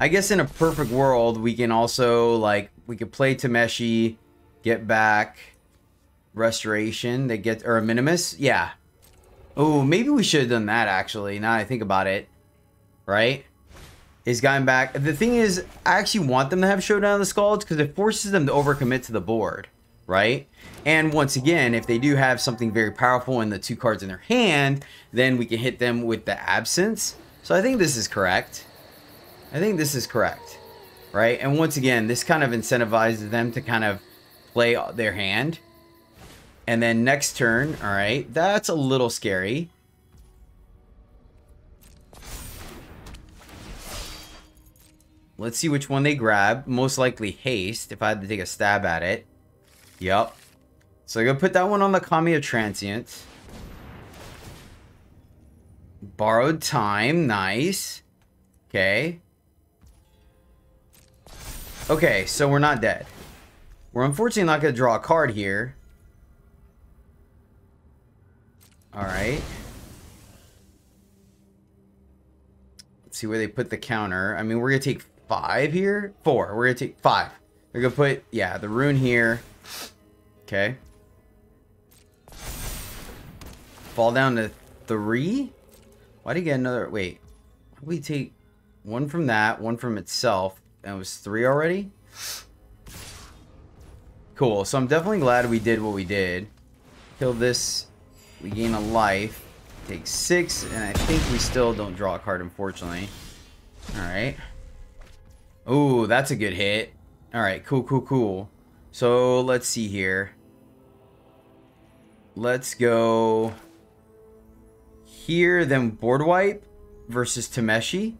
I guess in a perfect world, we can also, like... We could play Tameshi. Get back... Restoration, they get, or a Minimus, yeah. Oh, maybe we should have done that actually. Now that I think about it, right? Is going back. The thing is, I actually want them to have Showdown of the Skulls because it forces them to overcommit to the board, right? And once again, if they do have something very powerful in the 2 cards in their hand, then we can hit them with the Absence. So I think this is correct. I think this is correct, right? And once again, this kind of incentivizes them to kind of play their hand. And then next turn, all right, that's a little scary. Let's see which one they grab. Most likely Haste, if I had to take a stab at it. Yep. So I'm going to put that one on the Kamiya Transient. Borrowed Time, nice. Okay. Okay, so we're not dead. We're unfortunately not going to draw a card here. Alright. Let's see where they put the counter. I mean, we're going to take 5 here. 4. We're going to take 5. We're going to put, yeah, the rune here. Okay. Fall down to 3. Why did he get another? Wait. Why did we take 1 from that, 1 from itself? And it was 3 already? Cool. So I'm definitely glad we did what we did. Kill this. We gain a life. Take 6. And I think we still don't draw a card, unfortunately. Alright. Ooh, that's a good hit. Alright, cool, cool, cool. So let's see here. Let's go here, then board wipe versus Tameshi.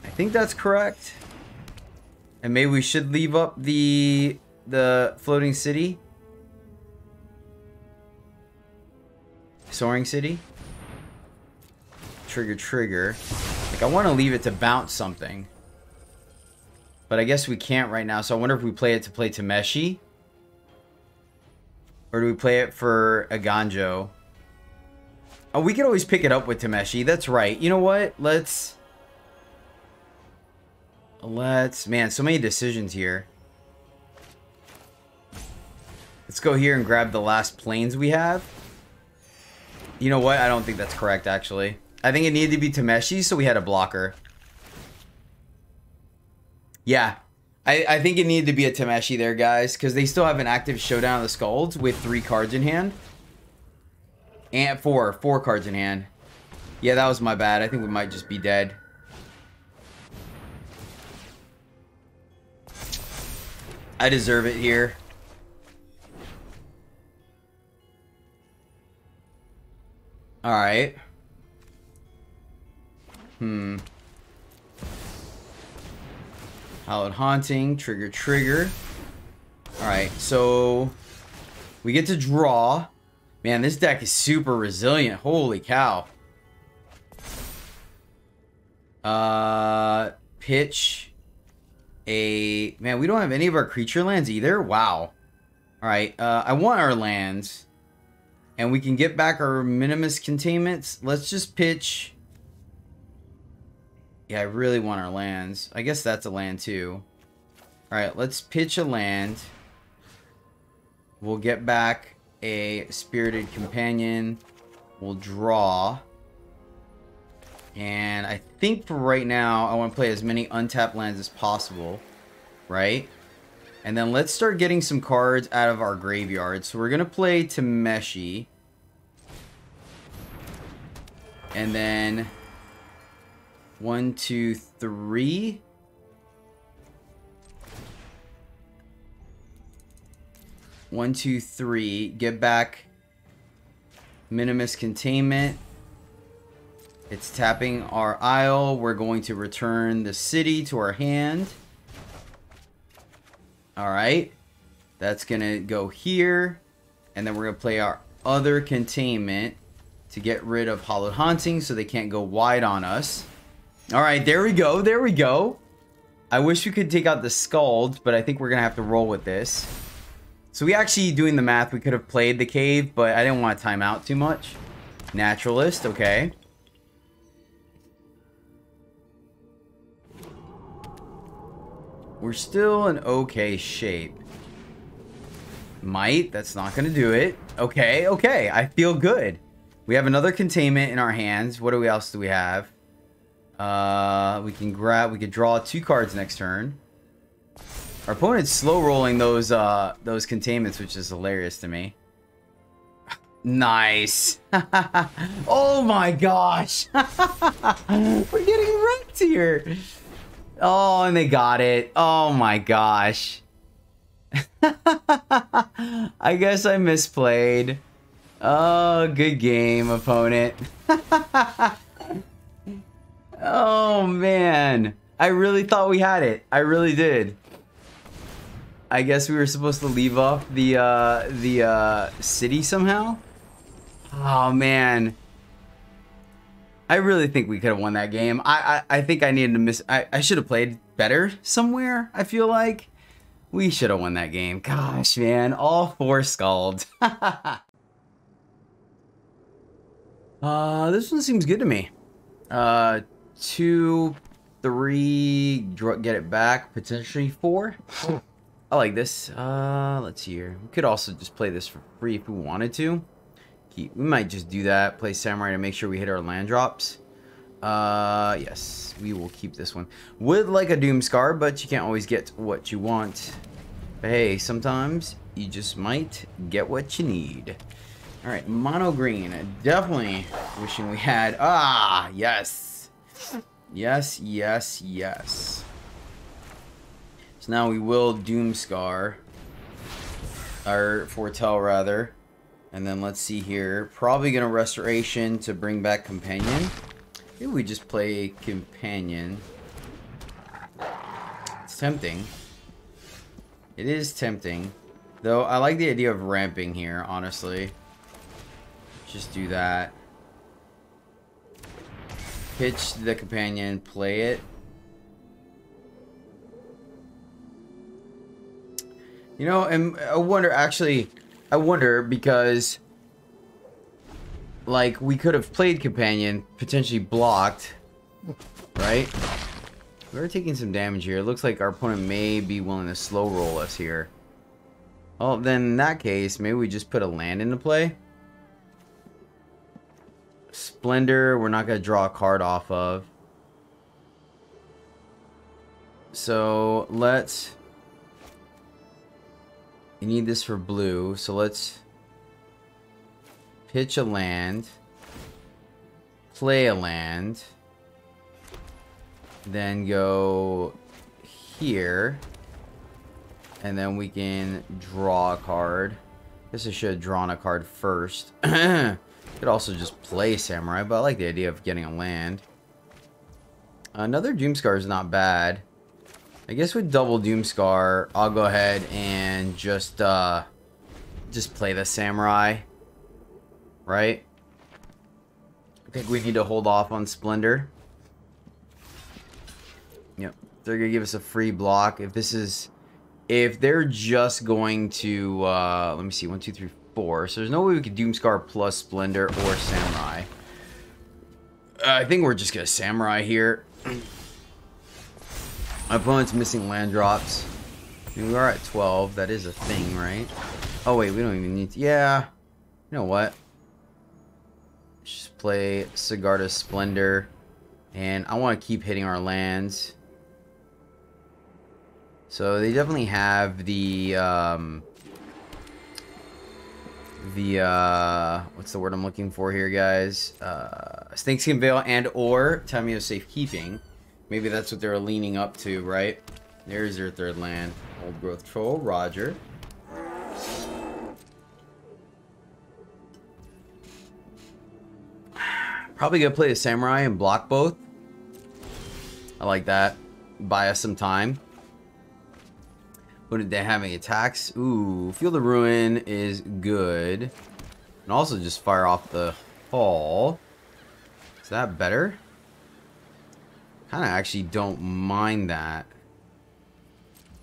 I think that's correct. And maybe we should leave up the floating city. Soaring city. Trigger. Like, I want to leave it to bounce something. But I guess we can't right now. So I wonder if we play it to play Tameshi. Or do we play it for a Ganjo? Oh, we could always pick it up with Tameshi. That's right. You know what? Let's... Man, so many decisions here. Let's go here and grab the last planes we have. You know what? I don't think that's correct, actually. I think it needed to be Tameshi, so we had a blocker. Yeah. I think it needed to be a Tameshi there, guys, because they still have an active Showdown of the Skalds with 3 cards in hand. And 4 cards in hand. Yeah, that was my bad. I think we might just be dead. I deserve it here. Alright. Hallowed Haunting. Trigger. Alright, so... we get to draw. Man, this deck is super resilient. Holy cow. Pitch... Man, we don't have any of our creature lands either. Wow. Alright, I want our lands. And we can get back our Minimus Containments. Let's just pitch... yeah, I really want our lands. I guess that's a land too. Alright, let's pitch a land. We'll get back a Spirited Companion. We'll draw. And I think for right now, I want to play as many untapped lands as possible. Right? And then let's start getting some cards out of our graveyard. So we're going to play Tameshi. And then... 1, 2, 3. One, two, three. Get back Minimus Containment. It's tapping our isle. We're going to return the city to our hand. Alright. That's going to go here. And then we're going to play our other containment to get rid of Hallowed Haunting so they can't go wide on us. Alright, there we go. There we go. I wish we could take out the Scald, but I think we're going to have to roll with this. So we actually, doing the math, we could have played the cave, but I didn't want to time out too much. Naturalist, okay. We're still in okay shape. Might, that's not going to do it. Okay, okay, I feel good. We have another containment in our hands. What else do we have? We can draw 2 cards next turn. Our opponent's slow rolling those containments, which is hilarious to me. Nice. Oh my gosh. We're getting wrecked here. Oh, and they got it. Oh my gosh. I guess I misplayed. Oh, good game, opponent. Oh man, I really thought we had it. I really did. I guess we were supposed to leave off the city somehow. Oh man, I really think we could have won that game. I think I needed to miss. I should have played better somewhere. I feel like we should have won that game. Gosh, man, all 4 Scald. This one seems good to me. 2, 3, get it back, potentially 4. I like this. Let's see here. We could also just play this for free if we wanted to. We might just do that. Play Samurai to make sure we hit our land drops. Yes, we will keep this one. Would like a Doomscar, but you can't always get what you want. But hey, sometimes you just might get what you need. Alright, mono green. Definitely wishing we had... Ah, yes. Yes, yes, yes. So now we will Doomscar. Or Foretell, rather. And then let's see here. Probably going to Restoration to bring back Companion. Maybe we just play Companion. It's tempting. It is tempting. Though, I like the idea of ramping here, honestly. Just do that. Pitch the Companion, play it. You know, and I wonder, actually, I wonder because, like, we could have played Companion, potentially blocked, right? We're taking some damage here. It looks like our opponent may be willing to slow roll us here. Well, then in that case, maybe we just put a land into play. Splendor, we're not going to draw a card off of. So, let's... You need this for blue, so let's pitch a land, play a land, then go here, and then we can draw a card. Guess I should have drawn a card first. Could also just play Samurai, but I like the idea of getting a land. Another Doomscar is not bad. I guess with double Doomscar, I'll go ahead and just play the Samurai. Right? I think we need to hold off on Splendor. Yep. They're going to give us a free block. If they're just going to, let me see, 1, 2, 3, 4. So there's no way we could Doomscar plus Splendor or Samurai. I think we're just going to Samurai here. My opponent's missing land drops. I mean, we are at 12. That is a thing, right? Oh, wait. We don't even need to... Yeah. You know what? Let's just play Sigarda's Splendor. And I want to keep hitting our lands. So they definitely have the... what's the word I'm looking for here, guys? Snakeskin Veil and or Tameo Safekeeping. Maybe that's what they're leaning up to, right? There's their third land. Old Growth Troll, Roger. Probably gonna play the Samurai and block both. I like that. Buy us some time. What did they have? Any attacks? Ooh, Field of Ruin is good. And also just fire off the Hall. Is that better? Kind of actually don't mind that.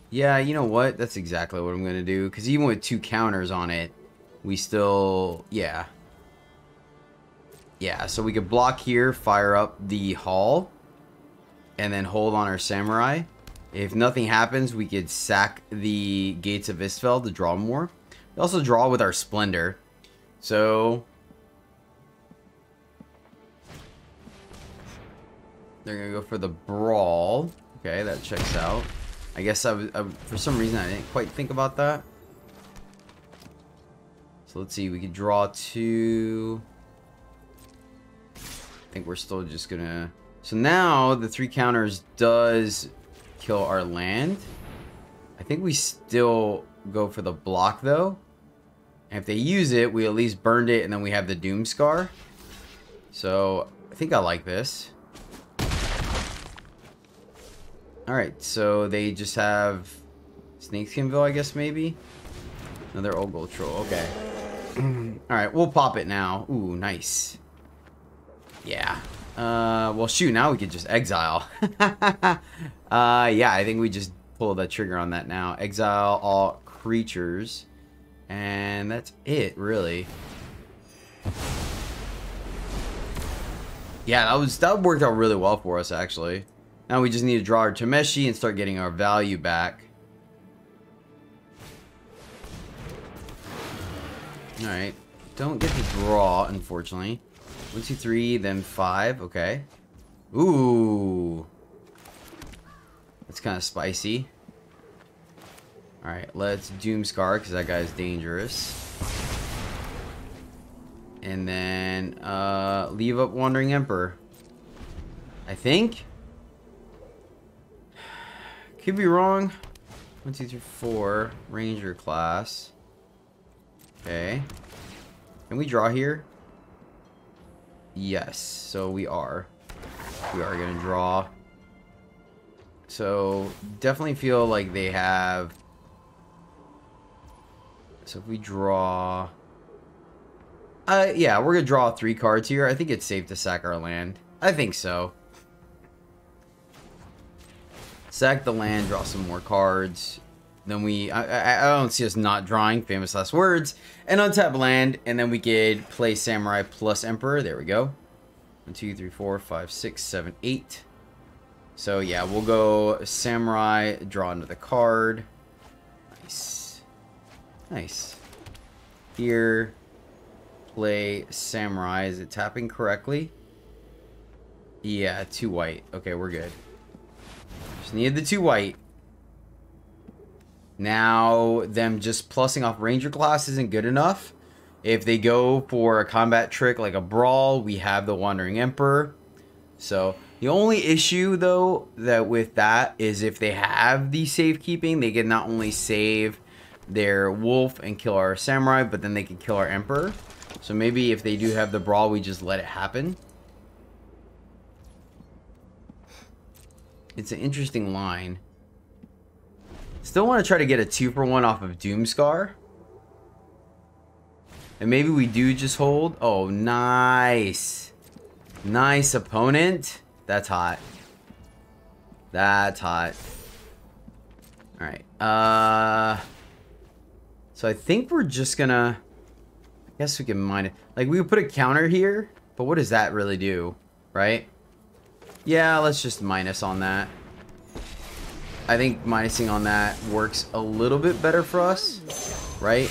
Yeah, you know what? That's exactly what I'm going to do. Because even with 2 counters on it, we still... Yeah. Yeah, so we could block here, fire up the Hall, and then hold on our Samurai. If nothing happens, we could sack the Gates of Istfeld to draw more. We also draw with our Splendor. So... They're going to go for the Brawl. Okay, that checks out. I guess for some reason I didn't quite think about that. So let's see. We could draw 2. I think we're still just going to... So now the 3 counters does kill our land. I think we still go for the block though. And if they use it, we at least burned it and then we have the Doomscar. So I think I like this. Alright, so they just have Snakeskinville, I guess, maybe? Another Old Gold Troll, okay. Alright, we'll pop it now. Ooh, nice. Yeah. Well, shoot, now we could just exile. Yeah, I think we just pull the trigger on that now. Exile all creatures. And that's it, really. Yeah, that worked out really well for us, actually. Now we just need to draw our Tameshi and start getting our value back. Alright. Don't get to draw, unfortunately. 1, 2, 3, then 5. Okay. Ooh. That's kind of spicy. Alright, let's Doomscar, because that guy's dangerous. And then, leave up Wandering Emperor. I think? Could be wrong. 1, 2, 3, 4. Ranger class. Okay. Can we draw here? Yes, so we are. We are gonna draw. So, definitely feel like they have... So if we draw... yeah, we're gonna draw 3 cards here. I think it's safe to sack our land. I think so. Sack the land, draw some more cards. Then I don't see us not drawing Famous Last Words. And untap land, and then we could play Samurai plus Emperor. There we go. 1, 2, 3, 4, 5, 6, 7, 8. So yeah, we'll go Samurai, draw another card. Nice. Nice. Here, play Samurai. Is it tapping correctly? Yeah, 2 white. Okay, we're good. Just need the 2 white. Now, them just plussing off Ranger class isn't good enough. If they go for a combat trick like a Brawl, we have the Wandering Emperor. So, the only issue, though, that with that is if they have the safekeeping, they can not only save their Wolf and kill our Samurai, but then they can kill our Emperor. So, maybe if they do have the Brawl, we just let it happen. It's an interesting line. Still want to try to get a 2-for-1 off of Doomscar. And maybe we do just hold. Oh, nice. Nice opponent. That's hot. That's hot. Alright. So I think we're just gonna... I guess we can mine it. Like, we could put a counter here. But what does that really do? Right? Yeah, let's just minus on that. I think minusing on that works a little bit better for us, right?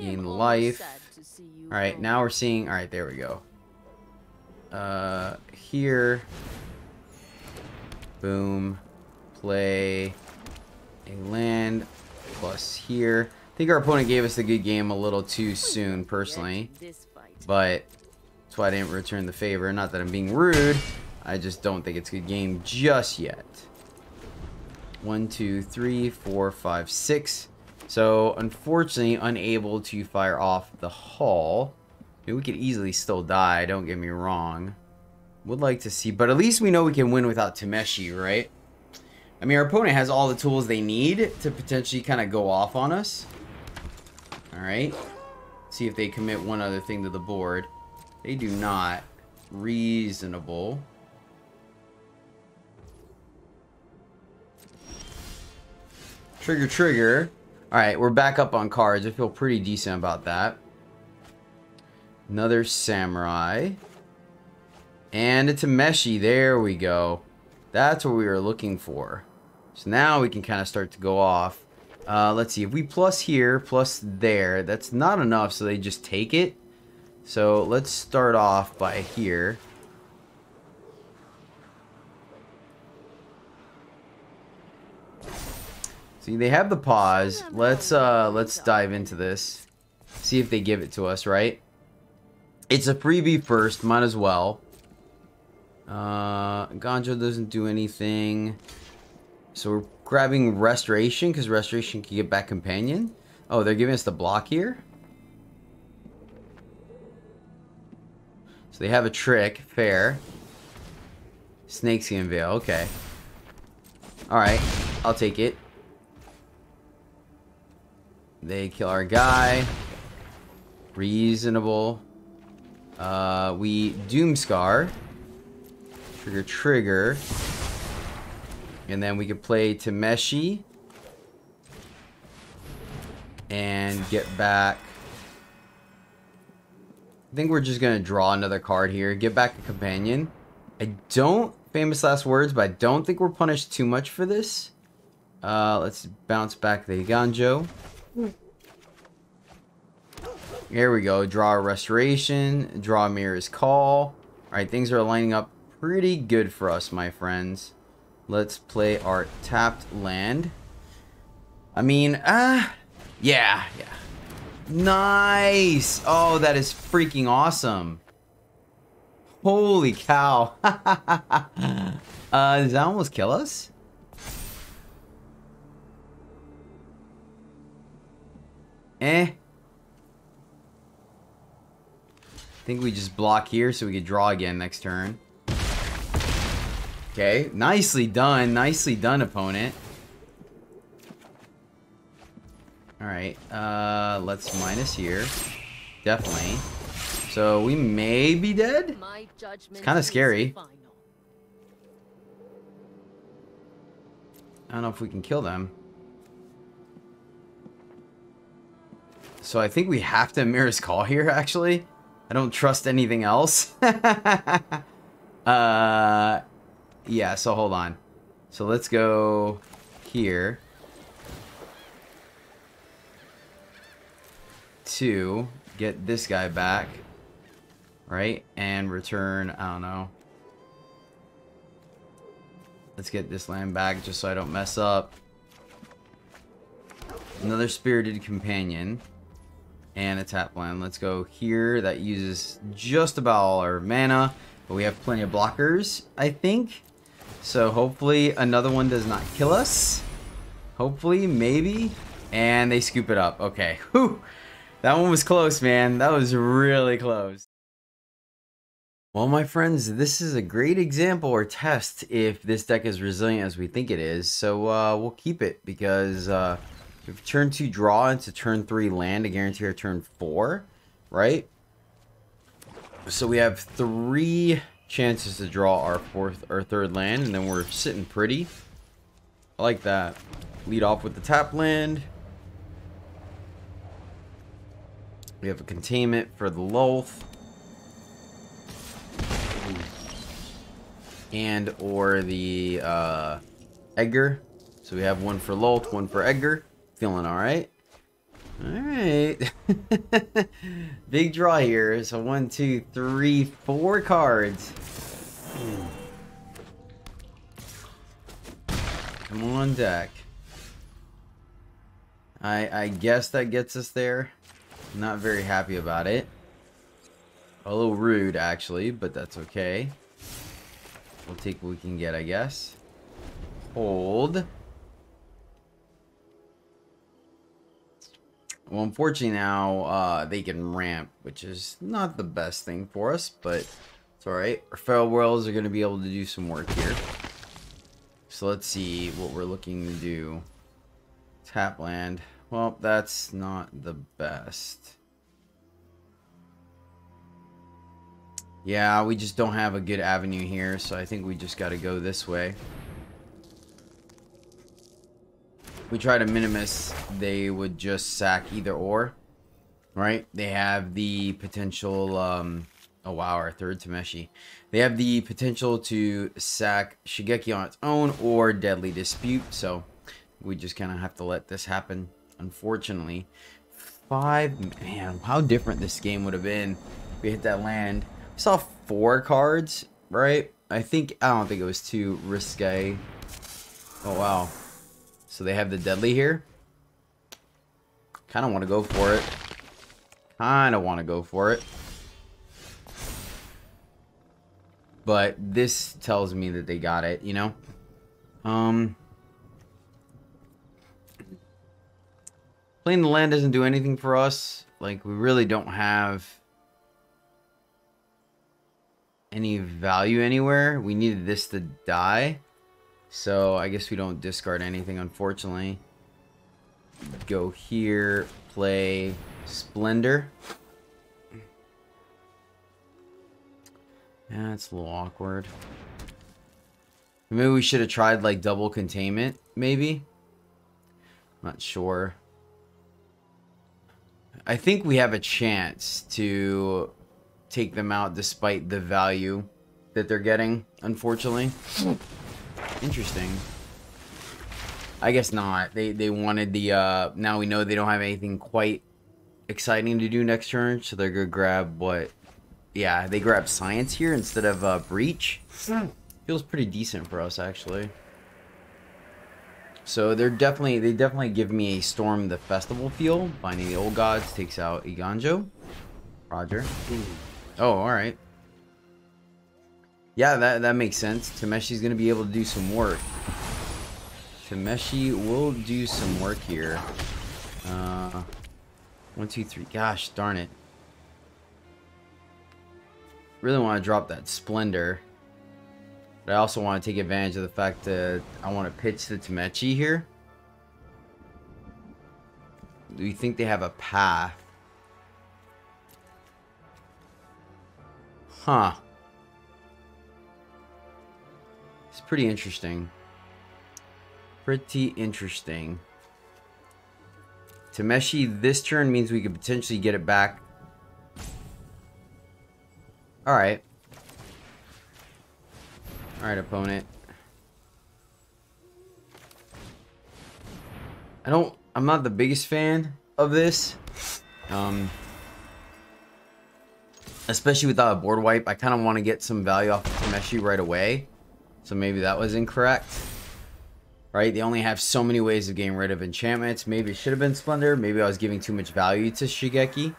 Gain life. Alright, now we're seeing... Alright, there we go. Here. Boom. Play a land. Plus here. I think our opponent gave us the good game a little too soon, personally. But that's why I didn't return the favor. Not that I'm being rude. I just don't think it's a good game just yet. 1, 2, 3, 4, 5, 6. So, unfortunately, unable to fire off the hull. I mean, we could easily still die, don't get me wrong. Would like to see, but at least we know we can win without Tameshi, right? I mean, our opponent has all the tools they need to potentially kind of go off on us. Alright. See if they commit one other thing to the board. They do not. Reasonable. Trigger, trigger. Alright, we're back up on cards. I feel pretty decent about that. Another Samurai. And a Tameshi. There we go. That's what we were looking for. So now we can kind of start to go off. Let's see. If we plus here, plus there, that's not enough, so they just take it. So let's start off by here. See, they have the pause. Let's dive into this. See if they give it to us, right? It's a freebie first, might as well. Ganjo doesn't do anything. So we're grabbing Restoration, because Restoration can get back Companion. Oh, they're giving us the block here. So they have a trick, fair. Snakeskin Veil, okay. Alright, I'll take it. They kill our guy. Reasonable. We Doomscar. Trigger, trigger. And then we could play Tameshi. And get back. I think we're just going to draw another card here. Get back a companion. I don't... Famous last words, but I don't think we're punished too much for this. Let's bounce back the Ganjo. Here we go. Draw a Restoration. Draw Mirror's Call. Alright, things are lining up pretty good for us, my friends. Let's play our tapped land. I mean, yeah. Nice. Oh, that is freaking awesome. Holy cow. Does that almost kill us? I think we just block here so we can draw again next turn. Okay, nicely done. Nicely done, opponent. Alright, let's minus here. Definitely. So we may be dead? It's kind of scary. I don't know if we can kill them. So I think we have to Mirror's Call here, actually. I don't trust anything else. Yeah, so hold on. So let's go here. To get this guy back. Right? And return, I don't know. Let's get this land back just so I don't mess up. Another Spirited Companion. And a tap land. Let's go here. That uses just about all our mana. But we have plenty of blockers, I think. So hopefully another one does not kill us. Hopefully, maybe. And they scoop it up. Okay. Whew. That one was close, man. That was really close. Well, my friends, this is a great example or test if this deck is resilient as we think it is. So we'll keep it because if turn 2 draw into turn 3 land to guarantee our turn 4, right? So we have 3 chances to draw our 4th or 3rd land, and then we're sitting pretty. I like that. Lead off with the tap land. We have a containment for the Lolth. And or the Edgar. So we have one for Lolth, one for Edgar. Feeling alright. Alright. Big draw here. So 1, 2, 3, 4 cards. Come on, deck. I guess that gets us there. Not very happy about it. A little rude, actually, but that's okay. We'll take what we can get, I guess. Hold. Well, unfortunately now, they can ramp, which is not the best thing for us, but it's alright. Our Feral Worlds are going to be able to do some work here. So let's see what we're looking to do. Tap land. Well, that's not the best. Yeah, we just don't have a good avenue here, so I think we just got to go this way. If we try to Minimus, they would just sack either or, right? They have the potential, oh wow, our 3rd Tameshi. They have the potential to sack Shigeki on its own or Deadly Dispute, so we just kind of have to let this happen, unfortunately. 5, man, how different this game would have been if we hit that land. I saw 4 cards, right? I don't think it was too risque. Oh, wow. So they have the Deadly here. Kind of want to go for it. But this tells me that they got it, you know? Playing the land doesn't do anything for us. Like, we really don't have any value anywhere. We needed this to die. So I guess we don't discard anything, unfortunately. Go here, play Splendor. Yeah, it's a little awkward. Maybe we should have tried like double containment, maybe. Not sure. I think we have a chance to take them out despite the value that they're getting, unfortunately. Interesting. I guess not. They wanted the now we know they don't have anything quite exciting to do next turn, so they're gonna grab what? Yeah, they grab Science here instead of Breach. Feels pretty decent for us, actually. So they definitely give me a Storm the Festival feel. Finding the Old Gods takes out Iganjo. Roger. Oh, alright. Yeah, that makes sense. Tameshi's gonna be able to do some work. Tameshi will do some work here. 1, 2, 3. Gosh darn it. Really want to drop that Splendor. But I also want to take advantage of the fact that I want to pitch the Tameshi here. Do you think they have a path? Huh. It's pretty interesting. Pretty interesting. Tameshi this turn means we could potentially get it back. Alright. Alright, opponent. I'm not the biggest fan of this. Especially without a board wipe. I kind of want to get some value off of Tameshi right away. So maybe that was incorrect. Right? They only have so many ways of getting rid of enchantments. Maybe it should have been Splendor. Maybe I was giving too much value to Shigeki.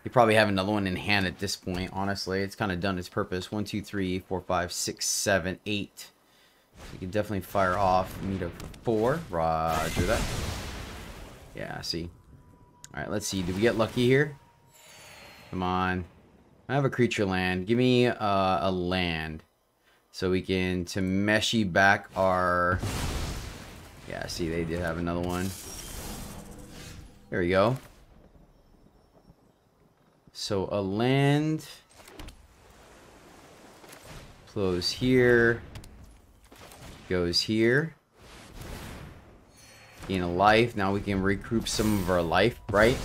You probably have another one in hand at this point, honestly. It's kind of done its purpose. 1, 2, 3, 4, 5, 6, 7, 8. You can definitely fire off. Meet up for 4. Roger that. Yeah, see. Alright, let's see. Did we get lucky here? Come on. I have a creature land. Give me a land. So we can Tameshi back our... Yeah, see, they did have another one. There we go. So a land flows here, goes here. Gain a life. Now we can regroup some of our life, right?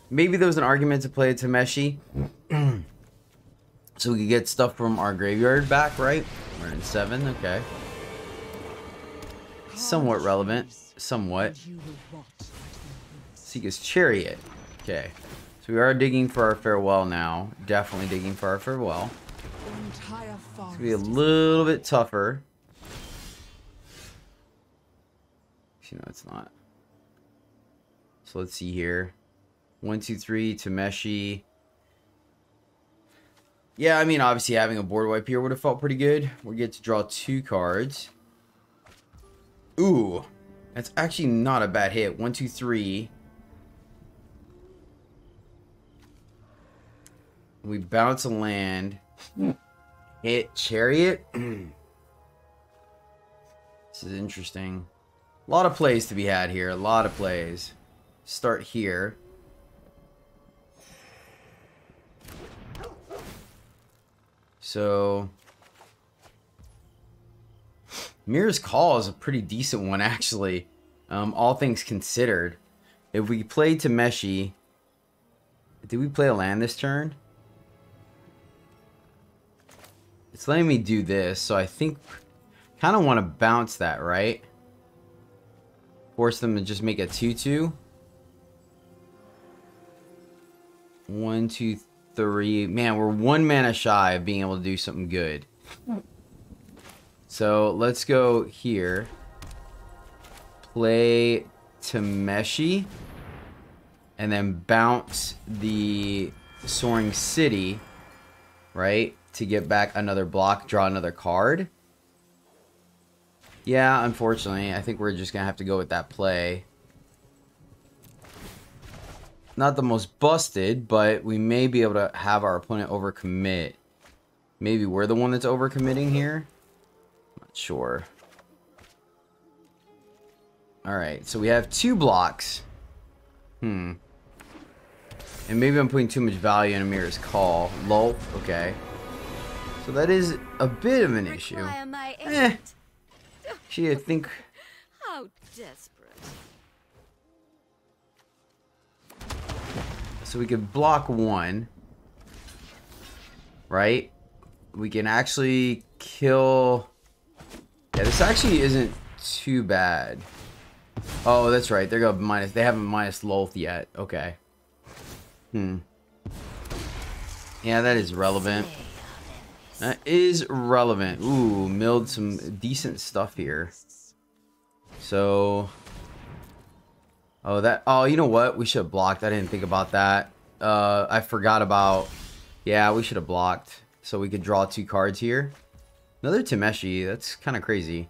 Maybe there was an argument to play a Tameshi. So we could get stuff from our graveyard back, right? We're in 7, okay. Somewhat relevant. Somewhat. Seeka's Chariot. Okay. So we are digging for our farewell now. Definitely digging for our farewell. It's going to be a little bit tougher. You know, it's not. So let's see here. 1, 2, 3, Tameshi. Yeah, I mean, obviously having a board wipe here would have felt pretty good. We get to draw 2 cards. Ooh, that's actually not a bad hit. 1, 2, 3. We bounce a land. Hit Chariot. This is interesting. A lot of plays to be had here. A lot of plays. Start here. So Mirror's Call is a pretty decent one, actually. All things considered. If we play Tameshi... Did we play a land this turn? It's letting me do this, so I think... Kind of want to bounce that, right? Force them to just make a 2/2. 1, 2, 3. Man, we're 1 mana shy of being able to do something good. So let's go here. Play Tameshi. And then bounce the Soaring City. Right? To get back another block, draw another card. Yeah, unfortunately, I think we're just going to have to go with that play. Not the most busted, but we may be able to have our opponent overcommit. Maybe we're the one that's overcommitting here. Not sure. Alright, so we have 2 blocks. And maybe I'm putting too much value in Mirror's Call. Lol, okay. So that is a bit of an issue. Actually, I think... How desperate. So we could block 1. Right? We can actually kill... Yeah, this actually isn't too bad. Oh, that's right. They're going minus... They haven't minus Lolth yet. Okay. Yeah, that is relevant. That is relevant. Ooh, milled some decent stuff here. So... Oh, you know what? We should have blocked. I didn't think about that. I forgot about... Yeah, we should have blocked. So we could draw 2 cards here. Another Tameshi. That's kind of crazy.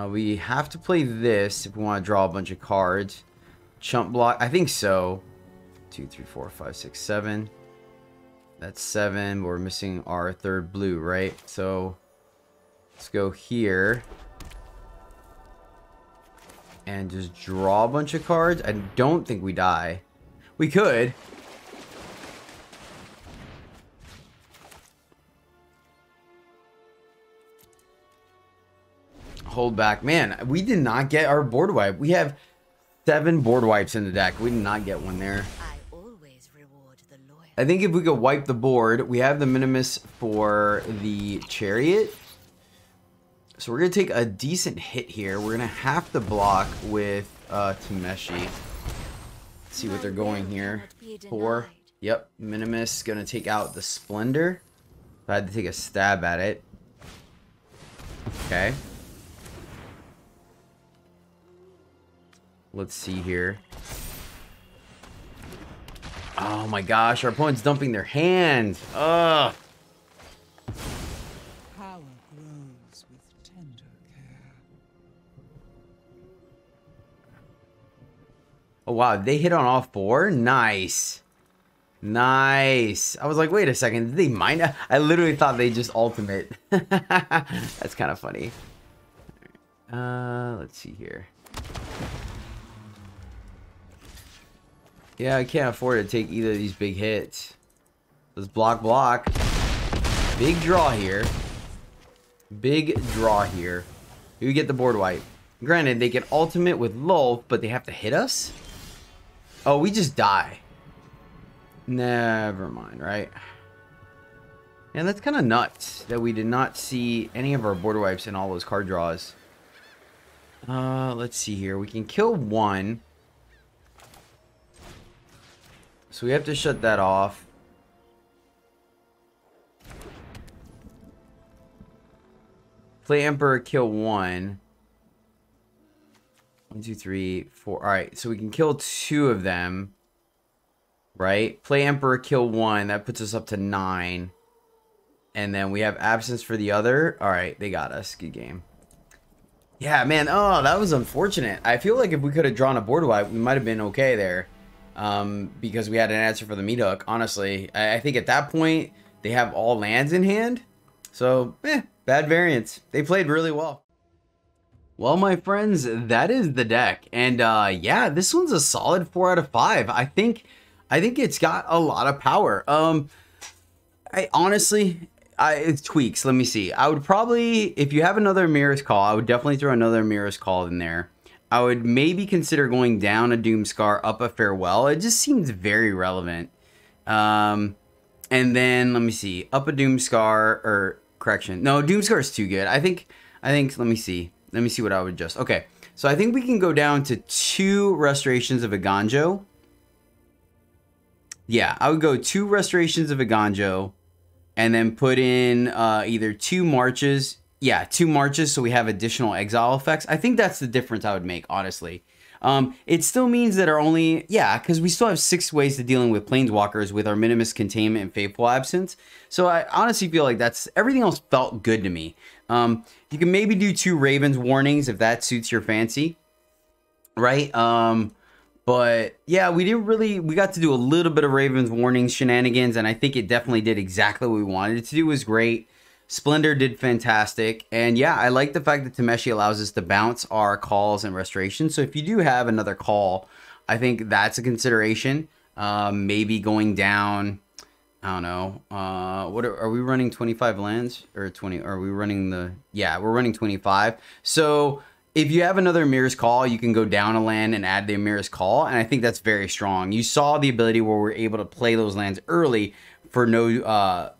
We have to play this if we want to draw a bunch of cards. Chump block. I think so. 2, 3, 4, 5, 6, 7. That's 7. We're missing our 3rd blue, right? So let's go here and just draw a bunch of cards. I don't think we die. We could. Hold back. Man, we did not get our board wipe. We have 7 board wipes in the deck. We did not get one there. I think if we could wipe the board, we have the Minimus for the Chariot. So we're going to take a decent hit here. We're going to have to block with Tameshi. Let's see what they're going here for. Yep, Minimus is going to take out the Splendor. I had to take a stab at it. Okay. Let's see here. Oh my gosh, our opponent's dumping their hand. Ugh. Power grows with tender care. Oh wow, they hit on all 4? Nice. Nice. I was like, wait a second, did they mine? I literally thought they just ultimate. That's kind of funny. Let's see here. Yeah, I can't afford to take either of these big hits. Let's block. Big draw here. Big draw here. We get the board wipe. Granted, they can ultimate with Lulf, but they have to hit us? Oh, we just die. Never mind, right? And that's kind of nuts that we did not see any of our board wipes in all those card draws. Let's see here. We can kill 1. So we have to shut that off. Play Emperor, kill 1. 1, 2, 3, 4. Alright, so we can kill 2 of them. Right? Play Emperor, kill 1. That puts us up to 9. And then we have Absence for the other. Alright, they got us. Good game. Yeah, man. Oh, that was unfortunate. I feel like if we could have drawn a board wipe, we might have been okay there. Because we had an answer for the meat hook. Honestly, I think at that point they have all lands in hand. So, bad variance. They played really well. Well, my friends, that is the deck. And yeah, this one's a solid 4 out of 5. I think it's got a lot of power. It's tweaks. Let me see. I would probably, if you have another Mirror's Call, I would definitely throw another Mirror's Call in there. I would maybe consider going down a Doomscar, up a Farewell. It just seems very relevant. And then, let me see. Up a Doomscar, or, correction. No, Doomscar is too good. I think, let me see. Let me see what I would adjust. Okay, so I think we can go down to 2 Restorations of Iganjo. Yeah, I would go 2 Restorations of Iganjo. And then put in either 2 Marches. Yeah, 2 Marches, so we have additional exile effects. I think that's the difference I would make, honestly. It still means that our only... Yeah, because we still have 6 ways to dealing with Planeswalkers with our Minimus, Containment, and Faithful Absence. So I honestly feel like that's... Everything else felt good to me. You can maybe do 2 Ravens Warnings if that suits your fancy. Right? But yeah, we got to do a little bit of Ravens Warnings shenanigans, and I think it definitely did exactly what we wanted it to do. It was great. Splendor did fantastic. And yeah, I like the fact that Tameshi allows us to bounce our calls and restorations. So if you do have another call, I think that's a consideration. Maybe going down, I don't know. What are we running 25 lands or 20? Are we running we're running 25. So if you have another Mirror's Call, you can go down a land and add the Mirror's Call. And I think that's very strong. You saw the ability where we're able to play those lands early for no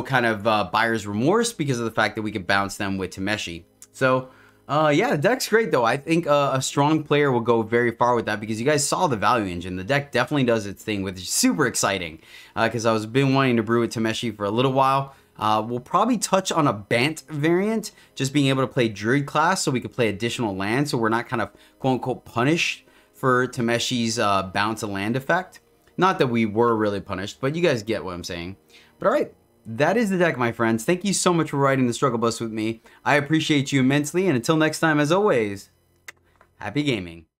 kind of buyer's remorse because of the fact that we could bounce them with Tameshi. So Yeah, the deck's great though. I think a strong player will go very far with that because you guys saw the value engine. The deck definitely does its thing, which is super exciting because I was been wanting to brew with Tameshi for a little while. We'll probably touch on a Bant variant, just being able to play Druid class so we could play additional land so we're not kind of quote-unquote punished for Tameshi's bounce a land effect. Not that we were really punished, but you guys get what I'm saying. But alright, that is the deck, my friends. Thank you so much for riding the struggle bus with me. I appreciate you immensely, and until next time, as always, happy gaming.